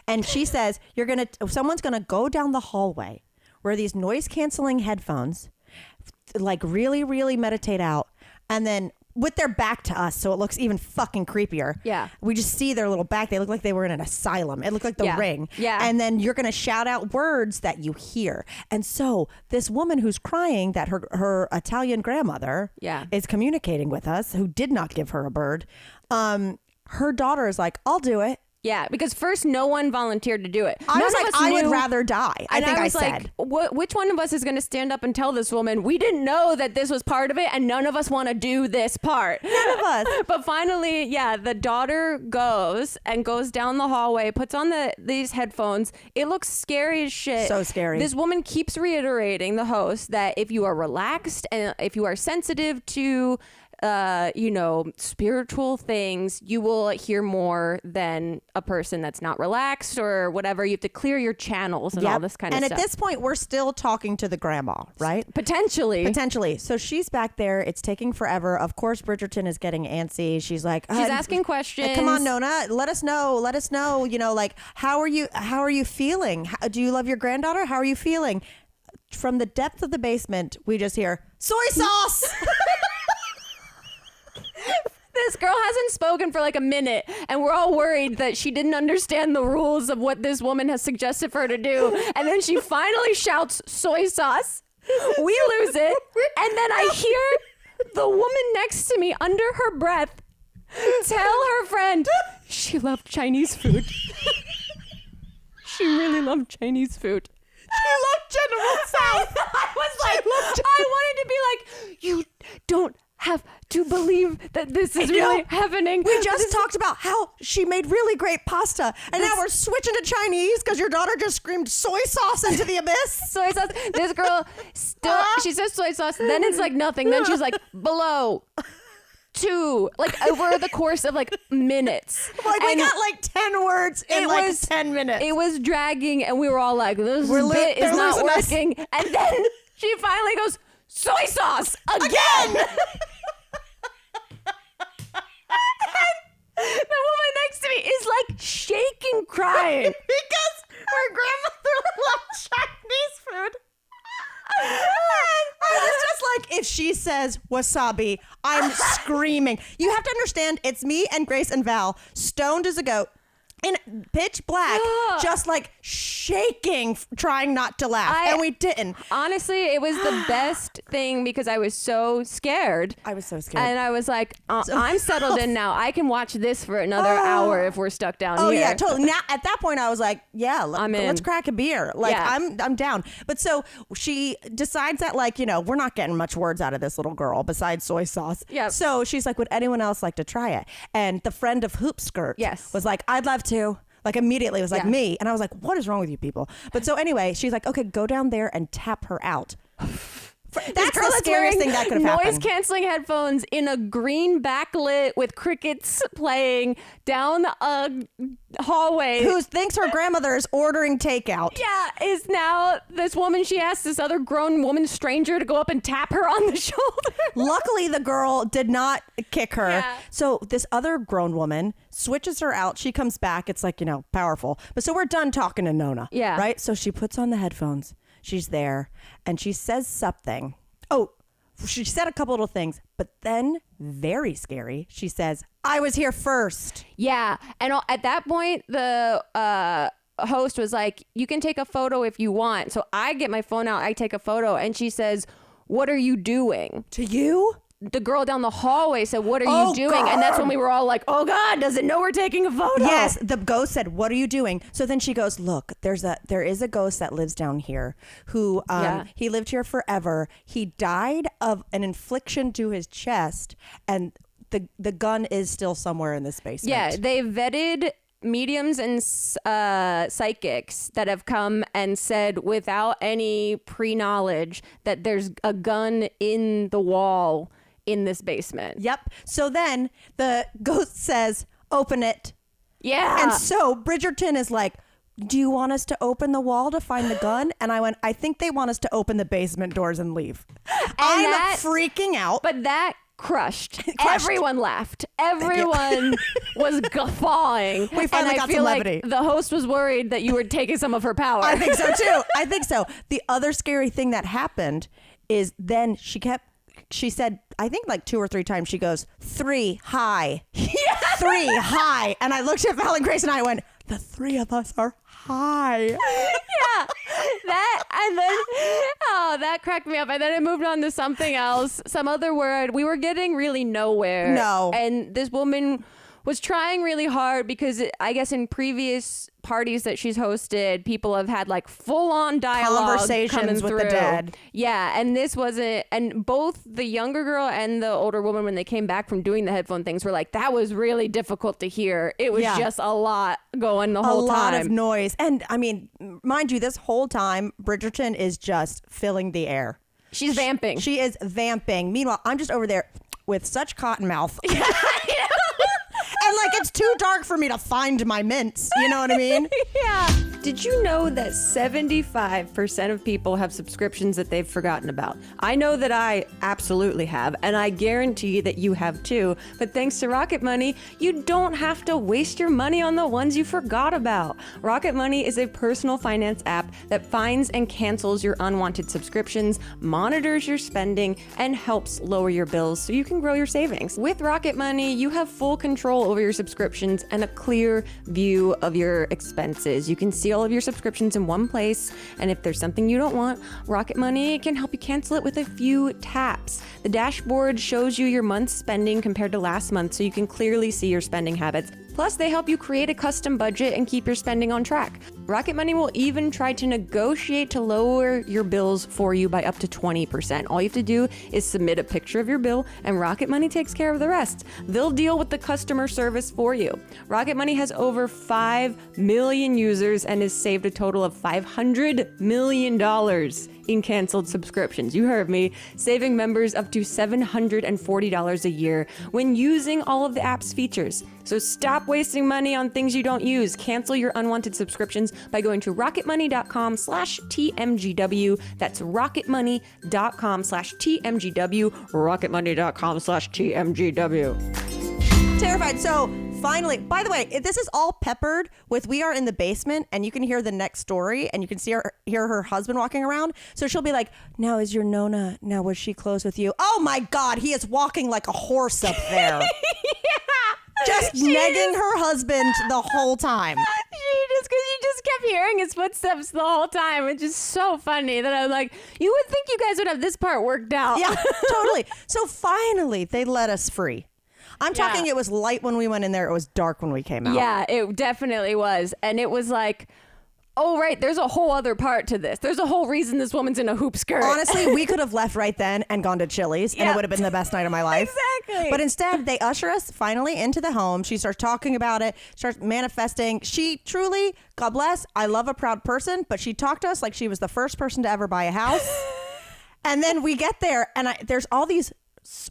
and she says someone's gonna go down the hallway where these noise canceling headphones like really, really meditate out, and then with their back to us, so it looks even fucking creepier. Yeah. We just see their little back. They look like they were in an asylum. It looked like the Ring. Yeah. And then you're going to shout out words that you hear. And so this woman who's crying that her Italian grandmother is communicating with us, who did not give her a bird. Her daughter is like, I'll do it. Yeah, because first no one volunteered to do it. I was like, I would rather die. I think I said. Like, which one of us is going to stand up and tell this woman, we didn't know that this was part of it and none of us want to do this part. None of us. But finally, the daughter goes down the hallway, puts on these headphones. It looks scary as shit. So scary. This woman keeps reiterating, the host, that if you are relaxed and if you are sensitive to spiritual things, you will hear more than a person that's not relaxed or whatever. You have to clear your channels and all this kind of stuff. And at this point, we're still talking to the grandma, right? Potentially. So she's back there. It's taking forever. Of course, Bridgerton is getting antsy. She's like, she's asking questions. Come on, Nona, let us know. Like, how are you feeling? Do you love your granddaughter? How are you feeling? From the depth of the basement, we just hear soy sauce. This girl hasn't spoken for like a minute, and we're all worried that she didn't understand the rules of what this woman has suggested for her to do. And then she finally shouts soy sauce. We lose it. And then I hear the woman next to me under her breath tell her friend she loved Chinese food. She really loved Chinese food. She loved General Tso. I was like, I wanted to be like, you don't have to believe that this is really happening. We just talked about how she made really great pasta, and now we're switching to Chinese because your daughter just screamed soy sauce into the abyss. Soy sauce. This girl still, she says soy sauce, then it's like nothing. Then she's like, below. 2, like over the course of like minutes. Like we got like 10 words in like 10 minutes. It was dragging, and we were all like, this bit is not working. And then she finally goes, soy sauce again. The woman next to me is like shaking, crying because her grandmother loved Chinese food. I was just like, if she says wasabi, I'm screaming. You have to understand, it's me and Grace and Val, stoned as a goat, in pitch black, just like shaking, trying not to laugh. And we didn't. Honestly, it was the best thing because I was so scared. I was so scared. And I was like, I'm settled in now. I can watch this for another hour if we're stuck down here. Oh, yeah, totally. Now, at that point, I was like, let's crack a beer. Like, I'm down. But so she decides that, like, we're not getting much words out of this little girl besides soy sauce. Yeah. So she's like, would anyone else like to try it? And the friend of Hoop Skirt was like, I'd love to. Like immediately it was like me. And I was like, what is wrong with you people? But so anyway, she's like, okay, go down there and tap her out. That's the scariest thing that could have happened. Noise canceling headphones in a green backlit with crickets playing down a hallway. Who thinks her grandmother is ordering takeout. Yeah, is now this woman. She asked this other grown woman stranger to go up and tap her on the shoulder. Luckily, the girl did not kick her. Yeah. So this other grown woman switches her out. She comes back. It's like, powerful. But so we're done talking to Nona. Yeah. Right? So she puts on the headphones. She's there and she says something. Oh, she said a couple little things, but then very scary. She says, I was here first. Yeah. And at that point, the host was like, you can take a photo if you want. So I get my phone out. I take a photo and she says, what are you doing? To you? the girl down the hallway said, "What are you doing?" And that's when we were all like, "Oh God, does it know we're taking a photo?" Yes, the ghost said, "What are you doing?" So then she goes, "Look, there is a ghost that lives down here who he lived here forever. He died of an infliction to his chest, and the gun is still somewhere in this basement." Yeah, they vetted mediums and psychics that have come and said without any pre-knowledge that there's a gun in the wall in this basement. Yep. So then the ghost says, "Open it." Yeah. And so Bridgerton is like, "Do you want us to open the wall to find the gun?" And I went, "I think they want us to open the basement doors and leave." I'm freaking out. But that crushed. Everyone laughed. Everyone was guffawing. We finally got some levity. Like the host was worried that you were taking some of her power. I think so too. I think so. The other scary thing that happened is then she said, I think like 2 or 3 times, she goes, 3 high. Yeah. 3 high. And I looked at Val and Grace and I went, the 3 of us are high. Yeah. That cracked me up. And then it moved on to something else, some other word. We were getting really nowhere. No. And this woman was trying really hard because I guess in previous parties that she's hosted, people have had like full-on dialogue conversations with through. the dead. Yeah, and this wasn't. And both the younger girl and the older woman, when they came back from doing the headphone things, were like, that was really difficult to hear. It was just a lot going the whole time. A lot of noise. And I mean, mind you, this whole time, Bridgerton is just filling the air. She's vamping. She is vamping. Meanwhile, I'm just over there with such cotton mouth. And like, it's too dark for me to find my mints. You know what I mean? Yeah. Did you know that 75% of people have subscriptions that they've forgotten about? I know that I absolutely have, and I guarantee that you have too. But thanks to Rocket Money, you don't have to waste your money on the ones you forgot about. Rocket Money is a personal finance app that finds and cancels your unwanted subscriptions, monitors your spending, and helps lower your bills so you can grow your savings. With Rocket Money, you have full control over your subscriptions and a clear view of your expenses. You can see all of your subscriptions in one place, and if there's something you don't want, Rocket Money can help you cancel it with a few taps. The dashboard shows you your month's spending compared to last month, so you can clearly see your spending habits. Plus, they help you create a custom budget and keep your spending on track. Rocket Money will even try to negotiate to lower your bills for you by up to 20%. All you have to do is submit a picture of your bill, and Rocket Money takes care of the rest. They'll deal with the customer service for you. Rocket Money has over 5 million users and has saved a total of $500 million in canceled subscriptions. You heard me. Saving members up to $740 a year when using all of the app's features. So stop wasting money on things you don't use. Cancel your unwanted subscriptions by going to rocketmoney.com/TMGW. That's rocketmoney.com/TMGW. rocketmoney.com/TMGW. Terrified. So finally, by the way, this is all peppered with, we are in the basement and you can hear the next story and you can hear her husband walking around. So she'll be like, now is your Nona, now was she close with you? Oh my God, he is walking like a horse up there. Just negging her husband the whole time. Because you just kept hearing his footsteps the whole time, which is so funny that I'm like, you would think you guys would have this part worked out. Yeah, totally. So finally, they let us free. I'm talking, it was light when we went in there. It was dark when we came out. Yeah, it definitely was. And it was like, oh, right, there's a whole other part to this. There's a whole reason this woman's in a hoop skirt. Honestly, we could have left right then and gone to Chili's, and it would have been the best night of my life. Exactly. But instead, they usher us finally into the home. She starts talking about it, starts manifesting. She truly, God bless, I love a proud person, but she talked to us like she was the first person to ever buy a house. And then we get there, and there's all these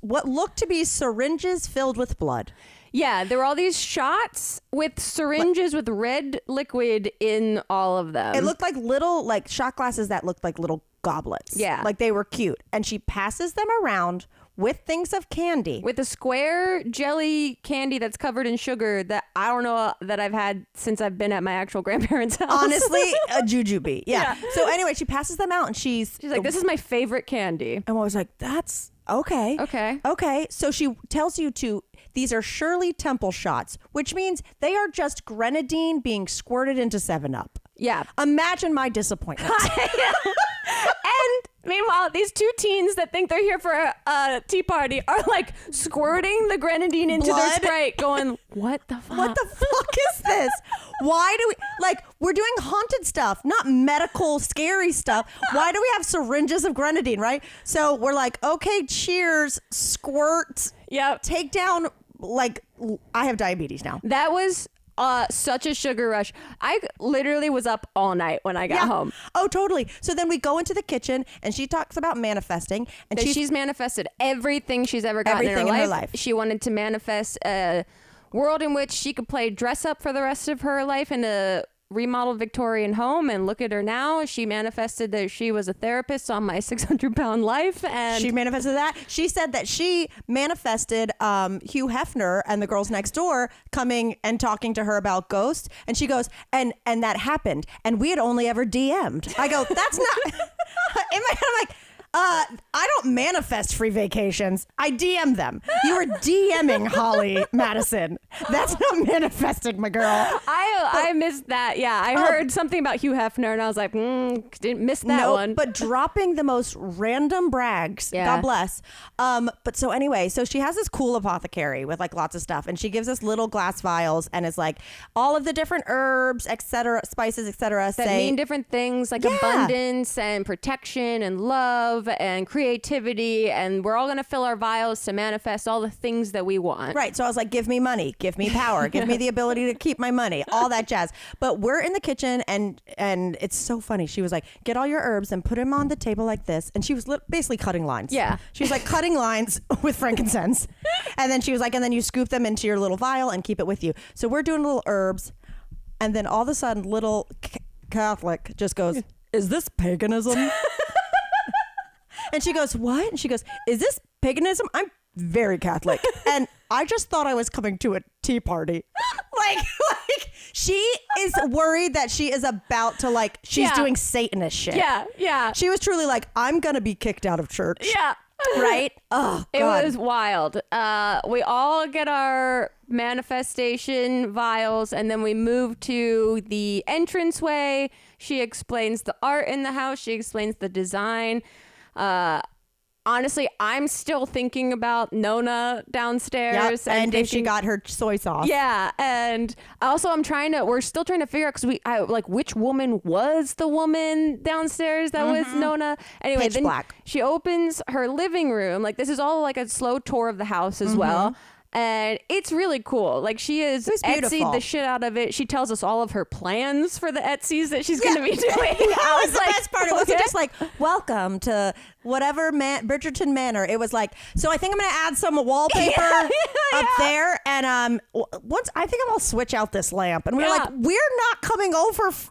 what looked to be syringes filled with blood. Yeah, there were all these shots with syringes with red liquid in all of them. It looked like little shot glasses that looked like little goblets. Yeah. Like they were cute. And she passes them around with things of candy. With a square jelly candy that's covered in sugar that I don't know that I've had since I've been at my actual grandparents' house. Honestly, a jujube. Yeah. So anyway, she passes them out and she's like, this is my favorite candy. And I was like, that's okay. Okay. So she tells you these are Shirley Temple shots, which means they are just grenadine being squirted into 7-Up. Yeah. Imagine my disappointment. And Meanwhile, these two teens that think they're here for a tea party are like squirting the grenadine into their Sprite, going, what the fuck? What the fuck is this? Why do we, like, we're doing haunted stuff, not medical scary stuff. Why do we have syringes of grenadine, right? So we're like, okay, cheers, squirt, take down, like, I have diabetes now. That was such a sugar rush. I literally was up all night when I got home. Oh, totally. So then we go into the kitchen and she talks about manifesting, and she's manifested everything she's ever gotten in her life. She wanted to manifest a world in which she could play dress up for the rest of her life in a remodeled Victorian home, and look at her now. She manifested that she was a therapist on My 600-Pound Life, and she manifested that. She said that she manifested Hugh Hefner and the girls next door coming and talking to her about ghosts, and she goes, and that happened, and we had only ever DM'd. I go, that's not in my head. I'm like, I don't manifest free vacations. I DM them. You were DMing Holly Madison. That's not manifesting, my girl. I missed that. Yeah, I heard something about Hugh Hefner, and I was like, didn't miss that one. But dropping the most random brags. Yeah. God bless. But so anyway, so she has this cool apothecary with like lots of stuff, and she gives us little glass vials, and it's like all of the different herbs, etc., spices, etc. that mean different things, like abundance and protection and love and creativity, and we're all going to fill our vials to manifest all the things that we want. Right. So I was like, give me money, give me power, give me the ability to keep my money, all that jazz. But we're in the kitchen, and it's so funny. She was like, get all your herbs and put them on the table like this. And she was basically cutting lines. Yeah. She was like cutting lines with frankincense. And then she was like, and then you scoop them into your little vial and keep it with you. So we're doing little herbs. And then all of a sudden, little Catholic just goes, is this paganism? And she goes, what? And she goes, is this paganism? I'm very Catholic. And I just thought I was coming to a tea party. Like she is worried that she is about to, like, she's doing Satanist shit. Yeah, yeah. She was truly like, I'm going to be kicked out of church. Yeah. Right? Oh, God. It was wild. We all get our manifestation vials, and then we move to the entranceway. She explains the art in the house. She explains the design. Honestly, I'm still thinking about Nona downstairs. Yep. And if she got her soy sauce. Yeah. And also we're still trying to figure out, because which woman was the woman downstairs that was Nona. Anyway, Pitch black. She opens her living room. Like, this is all like a slow tour of the house as well. And it's really cool. Like, she is Etsy'd the shit out of it. She tells us all of her plans for the Etsy's that she's going to be doing. That was the best part. It wasn't just like, welcome to whatever Bridgerton Manor. It was like, so I think I'm going to add some wallpaper up there. And once I think I'm going to switch out this lamp. And we were like, we're not coming over as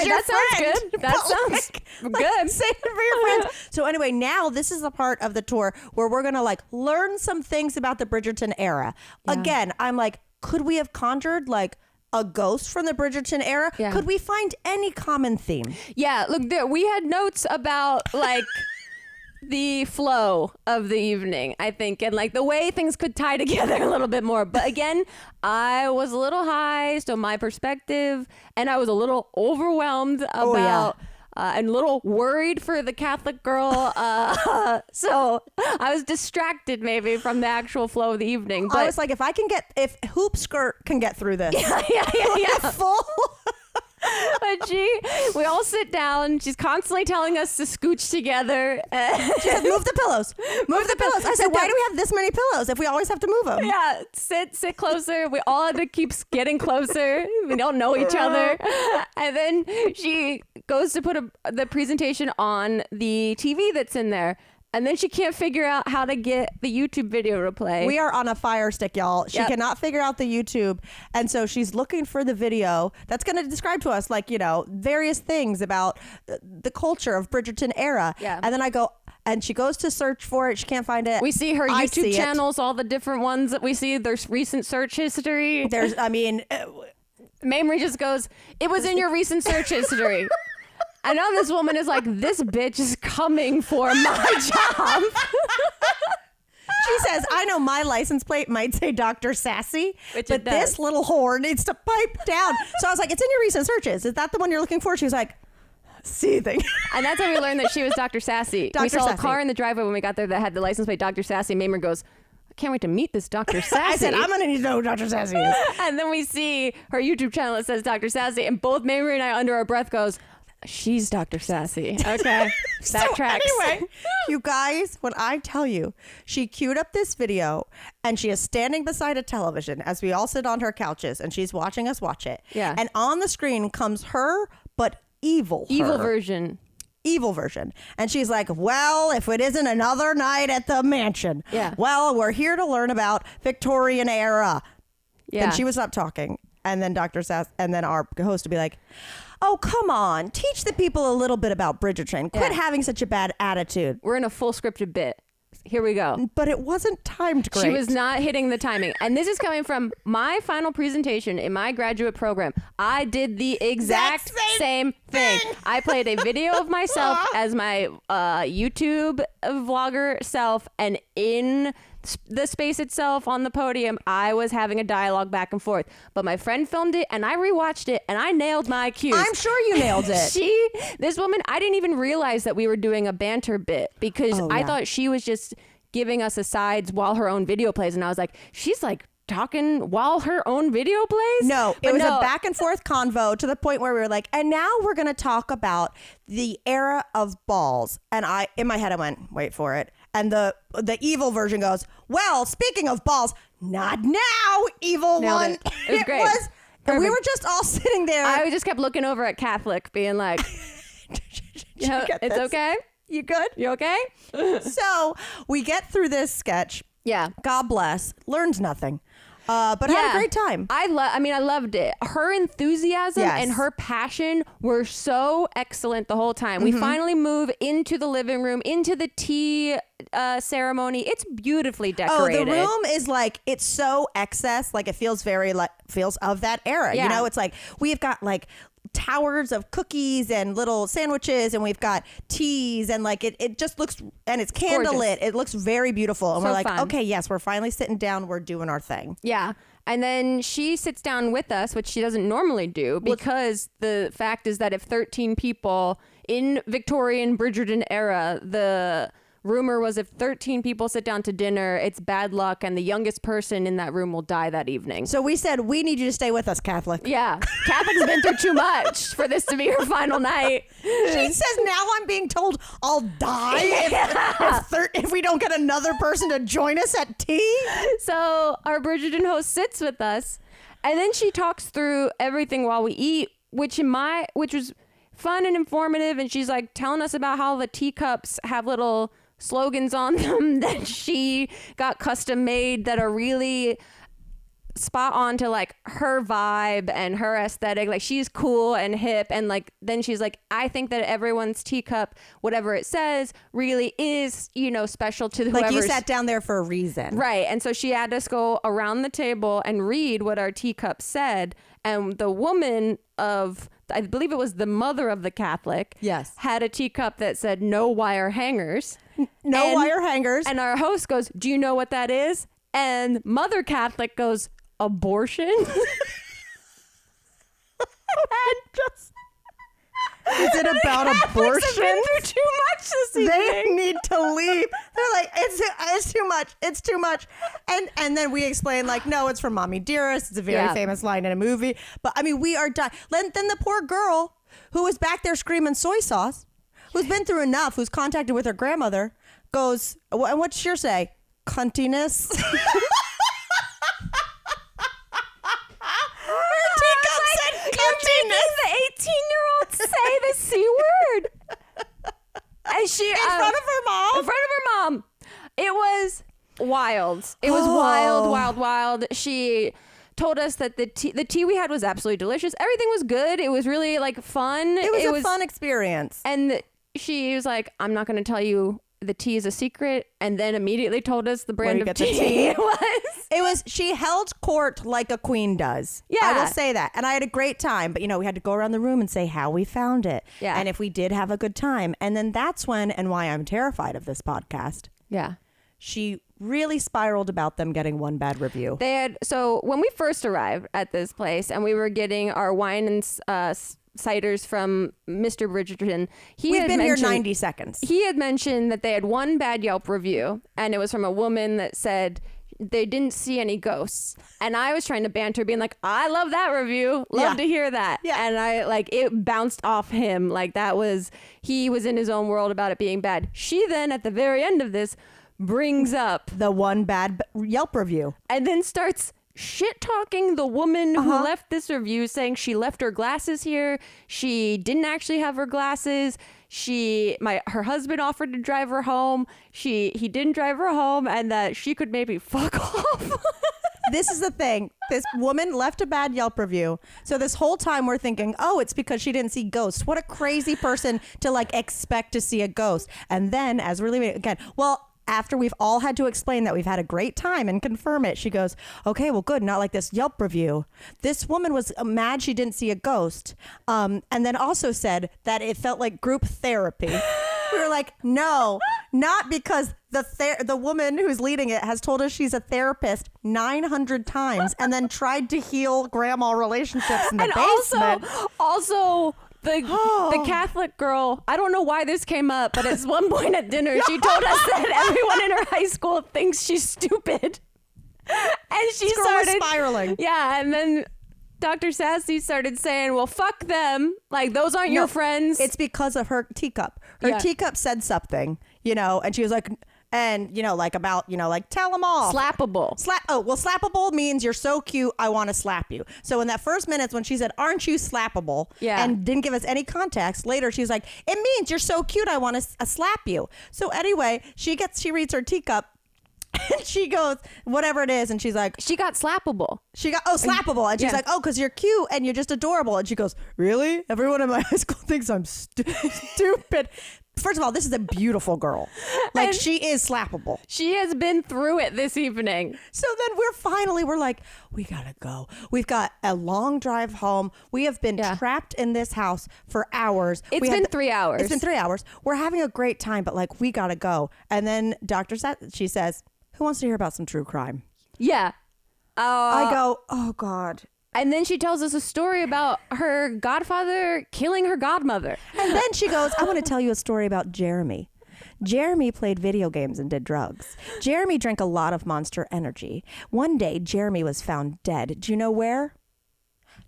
your that friend. Sounds good. That sounds good. Say it for your friends. So anyway, now this is the part of the tour where we're going to like learn some things about the Bridgerton era. Yeah. Again, I'm like, could we have conjured like a ghost from the Bridgerton era? Yeah. Could we find any common theme? Yeah, look, we had notes about like the flow of the evening, I think, and like the way things could tie together a little bit more. But again, I was a little high, so my perspective, and I was a little overwhelmed about and a little worried for the Catholic girl. So I was distracted maybe from the actual flow of the evening. But I was like, if Hoop Skirt can get through this. Yeah. Full. But we all sit down. She's constantly telling us to scooch together. She said, move the pillows. Move the pillows. I said, why do we have this many pillows if we always have to move them? Yeah, sit closer. We all had to keep getting closer. We don't know each other. And then she goes to put the presentation on the TV that's in there. And then she can't figure out how to get the YouTube video to play. We are on a fire stick, y'all. She cannot figure out the YouTube. And so she's looking for the video that's going to describe to us, like, you know, various things about the culture of Bridgerton era. Yeah. And then I go, and she goes to search for it. She can't find it. We see her YouTube channels, all the different ones that we see. There's recent search history. Mamrie just goes, it was in your recent search history. I know this woman is like, this bitch is coming for my job. She says, I know my license plate might say Dr. Sassy, but this little whore needs to pipe down. So I was like, it's in your recent searches. Is that the one you're looking for? She was like, seething. And that's how we learned that she was Dr. Sassy. We saw a car in the driveway when we got there that had the license plate Dr. Sassy. Mamrie goes, I can't wait to meet this Dr. Sassy. I said, I'm going to need to know who Dr. Sassy is. And then we see her YouTube channel that says Dr. Sassy, and both Mamrie and I under our breath goes, she's Dr. Sassy. Okay. That tracks. Anyway, you guys, when I tell you, she queued up this video and she is standing beside a television as we all sit on her couches and she's watching us watch it. Yeah. And on the screen comes her, but evil version. Evil version. And she's like, well, if it isn't another night at the mansion. Yeah. Well, we're here to learn about Victorian era. Yeah. Then she would stop talking. And then and then our host would be like, oh, come on. Teach the people a little bit about Bridgerton. Quit having such a bad attitude. We're in a full scripted bit. Here we go. But it wasn't timed great. She was not hitting the timing. And this is coming from my final presentation in my graduate program. I did the exact same thing. I played a video of myself as my YouTube vlogger self, and in the space itself on the podium, I was having a dialogue back and forth. But my friend filmed it, and I rewatched it, and I nailed my cues. I'm sure you nailed it. This woman, I didn't even realize that we were doing a banter bit because I thought she was just giving us asides while her own video plays. And I was like, she's like talking while her own video plays? No, it was a back and forth convo to the point where we were like, and now we're going to talk about the era of balls. And in my head, I went, wait for it. And the evil version goes, well, speaking of balls, not now, evil Nailed one. It was great. And we were just all sitting there. I just kept looking over at Catholic being like, it's okay? You good? You okay? So we get through this sketch. Yeah. God bless. Learned nothing. But I had a great time. I loved it. Her enthusiasm and her passion were so excellent the whole time. We finally move into the living room, into the tea ceremony. It's beautifully decorated. Oh, the room is like, it's so excess. Like it feels very feels of that era. Yeah. You know, it's like we've got like towers of cookies and little sandwiches, and we've got teas, and like it just looks, and it's candlelit. It looks very beautiful, and we're like, okay, yes, we're finally sitting down, we're doing our thing. Yeah. And then she sits down with us, which she doesn't normally do, because the fact is that if 13 people in Victorian Bridgerton era, the rumor was if 13 people sit down to dinner, it's bad luck, and the youngest person in that room will die that evening. So we said, we need you to stay with us, Catholic. Yeah. Catholic's been through too much for this to be her final night. She says, now I'm being told I'll die if we don't get another person to join us at tea. So our Bridgerton host sits with us, and then she talks through everything while we eat, which was fun and informative. And she's like telling us about how the teacups have little slogans on them that she got custom made that are really spot on to like her vibe and her aesthetic. Like she's cool and hip, and like then she's like, I think that everyone's teacup, whatever it says, really is, you know, special to whoever's. Like you sat down there for a reason. Right. And so she had us go around the table and read what our teacup said, and the woman of, I believe it was the mother of the Catholic, yes, had a teacup that said no wire hangers. Wire hangers. And our host goes, do you know what that is? And Mother Catholic goes, abortion. And just, is it about abortion? Been through too much this evening. They need to leave. They're like, it's too much. It's too much. And then we explain like, no, it's from Mommy Dearest. It's a very famous line in a movie. But I mean, we are done. Then the poor girl who was back there screaming soy sauce, who's been through enough, who's contacted with her grandmother, goes, and what's your say? Cuntiness. The 18-year-old say the C word. And she in front of her mom. In front of her mom. It was wild. It was wild. She told us that the tea we had was absolutely delicious. Everything was good. It was really like fun. It was a fun experience. And she was like, I'm not going to tell you the tea is a secret, and then immediately told us the brand of tea it was. She held court like a queen does. Yeah. I will say that. And I had a great time, but we had to go around the room and say how we found it. Yeah. And if we did have a good time. And then that's when, and why I'm terrified of this podcast. Yeah. She really spiraled about them getting one bad review. So when we first arrived at this place and we were getting our wine and insiders from Mr. Bridgerton. We've been here 90 seconds. He had mentioned that they had one bad Yelp review, and it was from a woman that said they didn't see any ghosts. And I was trying to banter, being like, I love that review. Love to hear that. Yeah. And I like it bounced off him. Like he was in his own world about it being bad. She then at the very end of this brings up the one bad Yelp review and then starts shit talking the woman who left this review, saying she left her glasses here. She didn't actually have her glasses. Her husband offered to drive her home. He didn't drive her home, and that she could maybe fuck off. This is the thing. This woman left a bad Yelp review. So this whole time we're thinking, oh, it's because she didn't see ghosts. What a crazy person to like expect to see a ghost. And then as we're leaving again, well, after we've all had to explain that we've had a great time and confirm it, she goes, okay, well, good. Not like this Yelp review. This woman was mad she didn't see a ghost. And then also said that it felt like group therapy. We were like, no, not because the woman who's leading it has told us she's a therapist 900 times and then tried to heal grandma relationships in the basement. Also, the Catholic girl, I don't know why this came up, but at one point at dinner, she told us that everyone in her high school thinks she's stupid. And she started spiraling. Yeah, and then Dr. Sassy started saying, well, fuck them. Like, those aren't your friends. It's because of her teacup. Her teacup said something, and she was like... And, like about, like tell them all. Slappable. Slappable means you're so cute, I want to slap you. So in that first minutes when she said, aren't you slappable? Yeah. And didn't give us any context. Later, she's like, it means you're so cute, I want to slap you. So anyway, she reads her teacup. And she goes, whatever it is. And she's like, she got slappable. Slappable. And she's like, because you're cute and you're just adorable. And she goes, really? Everyone in my high school thinks I'm stupid. First of all, this is a beautiful girl. Like, and she is slappable. She has been through it this evening. So then we're like, we gotta go. We've got a long drive home. We have been trapped in this house for hours. It's been 3 hours. It's been 3 hours. We're having a great time, but like, we gotta go. And then she says, who wants to hear about some true crime? Yeah. I go, oh God. And then she tells us a story about her godfather killing her godmother. And then she goes, I want to tell you a story about Jeremy. Jeremy played video games and did drugs. Jeremy drank a lot of Monster Energy. One day, Jeremy was found dead. Do you know where?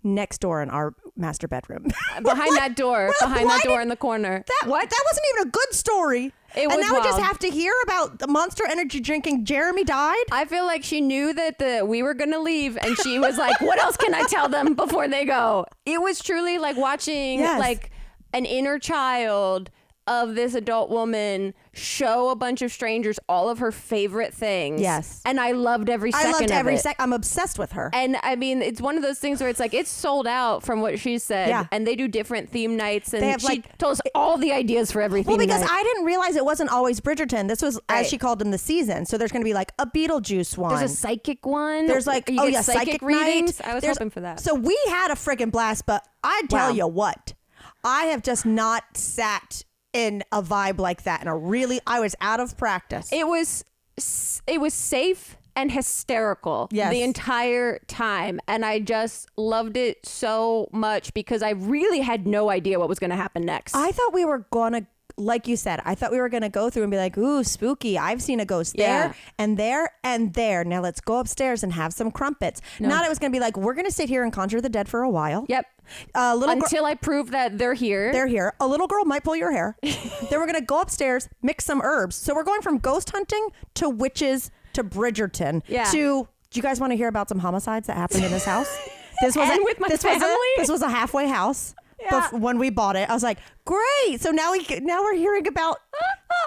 Next door in our master bedroom. Behind that door. Behind that door in the corner. That wasn't even a good story. It was and now wild. We just have to hear about the Monster Energy drinking Jeremy died? I feel like she knew that we were going to leave and she was like, what else can I tell them before they go? It was truly like watching like an inner child of this adult woman show a bunch of strangers all of her favorite things. Yes. And I loved every second of it. I'm obsessed with her. And I mean, it's one of those things where it's like, it's sold out from what she said. Yeah. And they do different theme nights. And she told us all the ideas for every theme because night. I didn't realize it wasn't always Bridgerton. This was, as she called them, the season. So there's going to be like a Beetlejuice one. There's a psychic one. There's like, psychic readings. Night. I was hoping for that. So we had a friggin' blast, but I tell you what, I have just not sat in a vibe like that I was out of practice. It was safe and hysterical the entire time, and I just loved it so much because I really had no idea what was going to happen next. I thought we were gonna, like you said, I thought we were gonna go through and be like, ooh, spooky, I've seen a ghost there and there and there, now let's go upstairs and have some crumpets. Not it was gonna be like, we're gonna sit here and conjure the dead for a while. Yep. Until I prove that they're here. They're here. A little girl might pull your hair. Then we're going to go upstairs, mix some herbs. So we're going from ghost hunting to witches to Bridgerton to, do you guys want to hear about some homicides that happened in this house? This was with my family. This was a halfway house. When we bought it, I was like, great. So now we're hearing about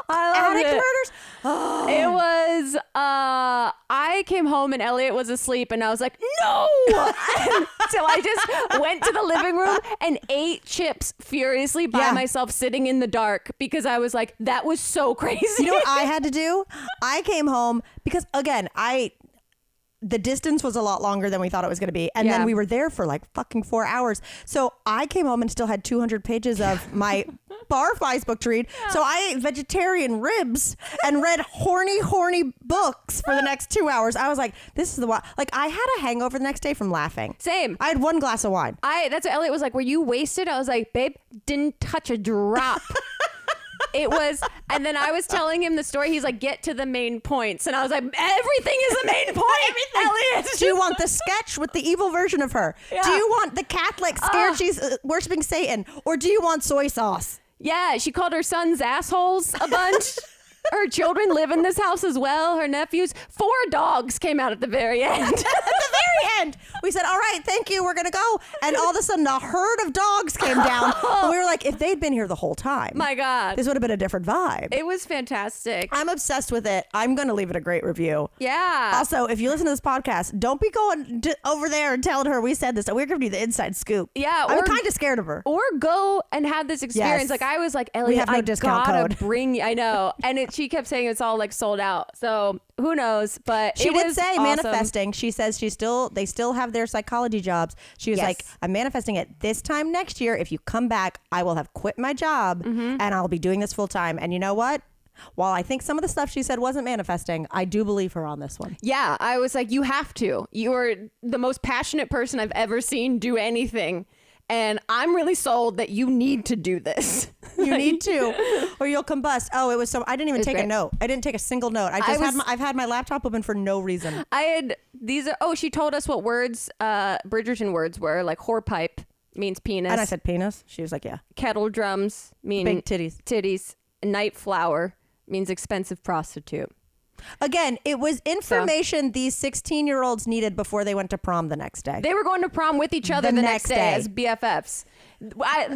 attic murders. It was, I came home and Elliot was asleep and I was like, no! So I just went to the living room and ate chips furiously by myself sitting in the dark because I was like, that was so crazy. You know what I had to do? I came home because, again, I the distance was a lot longer than we thought it was going to be. And then we were there for like fucking 4 hours. So I came home and still had 200 pages of my Barflies book to read. So I ate vegetarian ribs and read horny books for the next 2 hours. I was like, this is the one. Like, I had a hangover the next day from laughing. Same. I had 1 glass of wine. That's what Elliot was like, were you wasted? I was like, babe, didn't touch a drop. It was, and then I was telling him the story. He's like, get to the main points. And I was like, everything is the main point, Elliot. Do you want the sketch with the evil version of her? Yeah. Do you want the Catholic scared she's worshiping Satan? Or do you want soy sauce? Yeah, she called her sons assholes a bunch. Her children live in this house as well. Her nephews. 4 dogs came out at the very end. At the very end. We said, all right, thank you. We're going to go. And all of a sudden, a herd of dogs came down. And we were like, if they'd been here the whole time. My God. This would have been a different vibe. It was fantastic. I'm obsessed with it. I'm going to leave it a great review. Yeah. Also, if you listen to this podcast, don't be going over there and telling her we said this. We're giving you the inside scoop. Yeah. I'm kind of scared of her. Or go and have this experience. Yes. Like, I was like, Elliot, we have no discount code. I know. And she kept saying it's all like sold out. So who knows? But she did say awesome. manifesting. She says they still have their psychology jobs. She was like, I'm manifesting it this time next year. If you come back, I will have quit my job and I'll be doing this full time. And you know what? While I think some of the stuff she said wasn't manifesting, I do believe her on this one. Yeah, I was like, you have to. You're the most passionate person I've ever seen do anything. And I'm really sold that you need to do this. You need to, or you'll combust. Oh, it was so. I didn't even take a note. I didn't take a single note. I've had my laptop open for no reason. She told us what words, Bridgerton words were, like whorepipe means penis. And I said penis. She was like, yeah. Kettle drums mean big titties. Titties. Night flower means expensive prostitute. Again, it was information these 16-year-olds needed before they went to prom the next day. They were going to prom with each other the next day as BFFs. I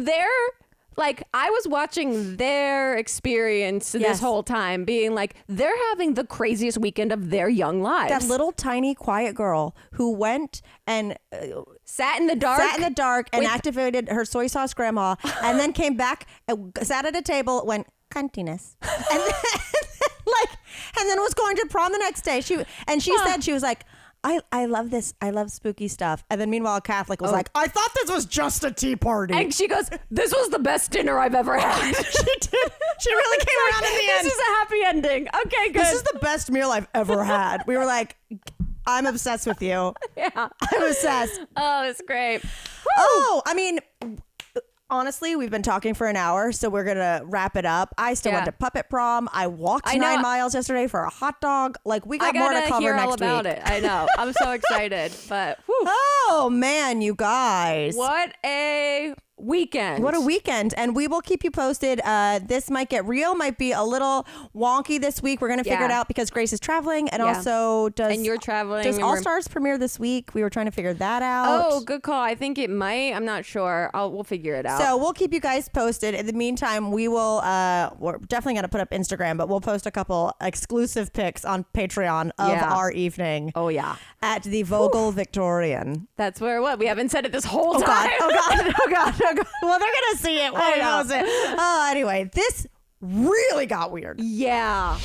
was watching their experience this whole time, being like, they're having the craziest weekend of their young lives. That little tiny quiet girl who went and sat in the dark and activated her soy sauce grandma, and then came back, sat at a table, went cuntiness, and then was going to prom the next day. She said, she was like, I love this. I love spooky stuff. And then meanwhile, Catholic was like, I thought this was just a tea party. And she goes, this was the best dinner I've ever had. She did. She really came around in the end. This is a happy ending. Okay, good. This is the best meal I've ever had. We were like, I'm obsessed with you. Yeah. I'm obsessed. Oh, it's great. Woo! Oh, I mean, honestly, we've been talking for an hour, so we're going to wrap it up. I still went to puppet prom. I walked 9 miles yesterday for a hot dog. Like, we got more to cover next week. All about it. I know. I'm so excited. But whew. Oh, man, you guys. What a weekend. What a weekend. And we will keep you posted. This might get real, might be a little wonky this week. We're going to figure it out because Grace is traveling and also and you're traveling. Does All Stars premiere this week? We were trying to figure that out. Oh, good call. I think it might. I'm not sure. We'll figure it out. So we'll keep you guys posted. In the meantime, we will, we're definitely going to put up Instagram, but we'll post a couple exclusive pics on Patreon of our evening. Oh, yeah. At the Vogel Victorian. That's where we haven't said it this whole time. Oh God. Well, they're going to see it. Anyway, this really got weird. Yeah.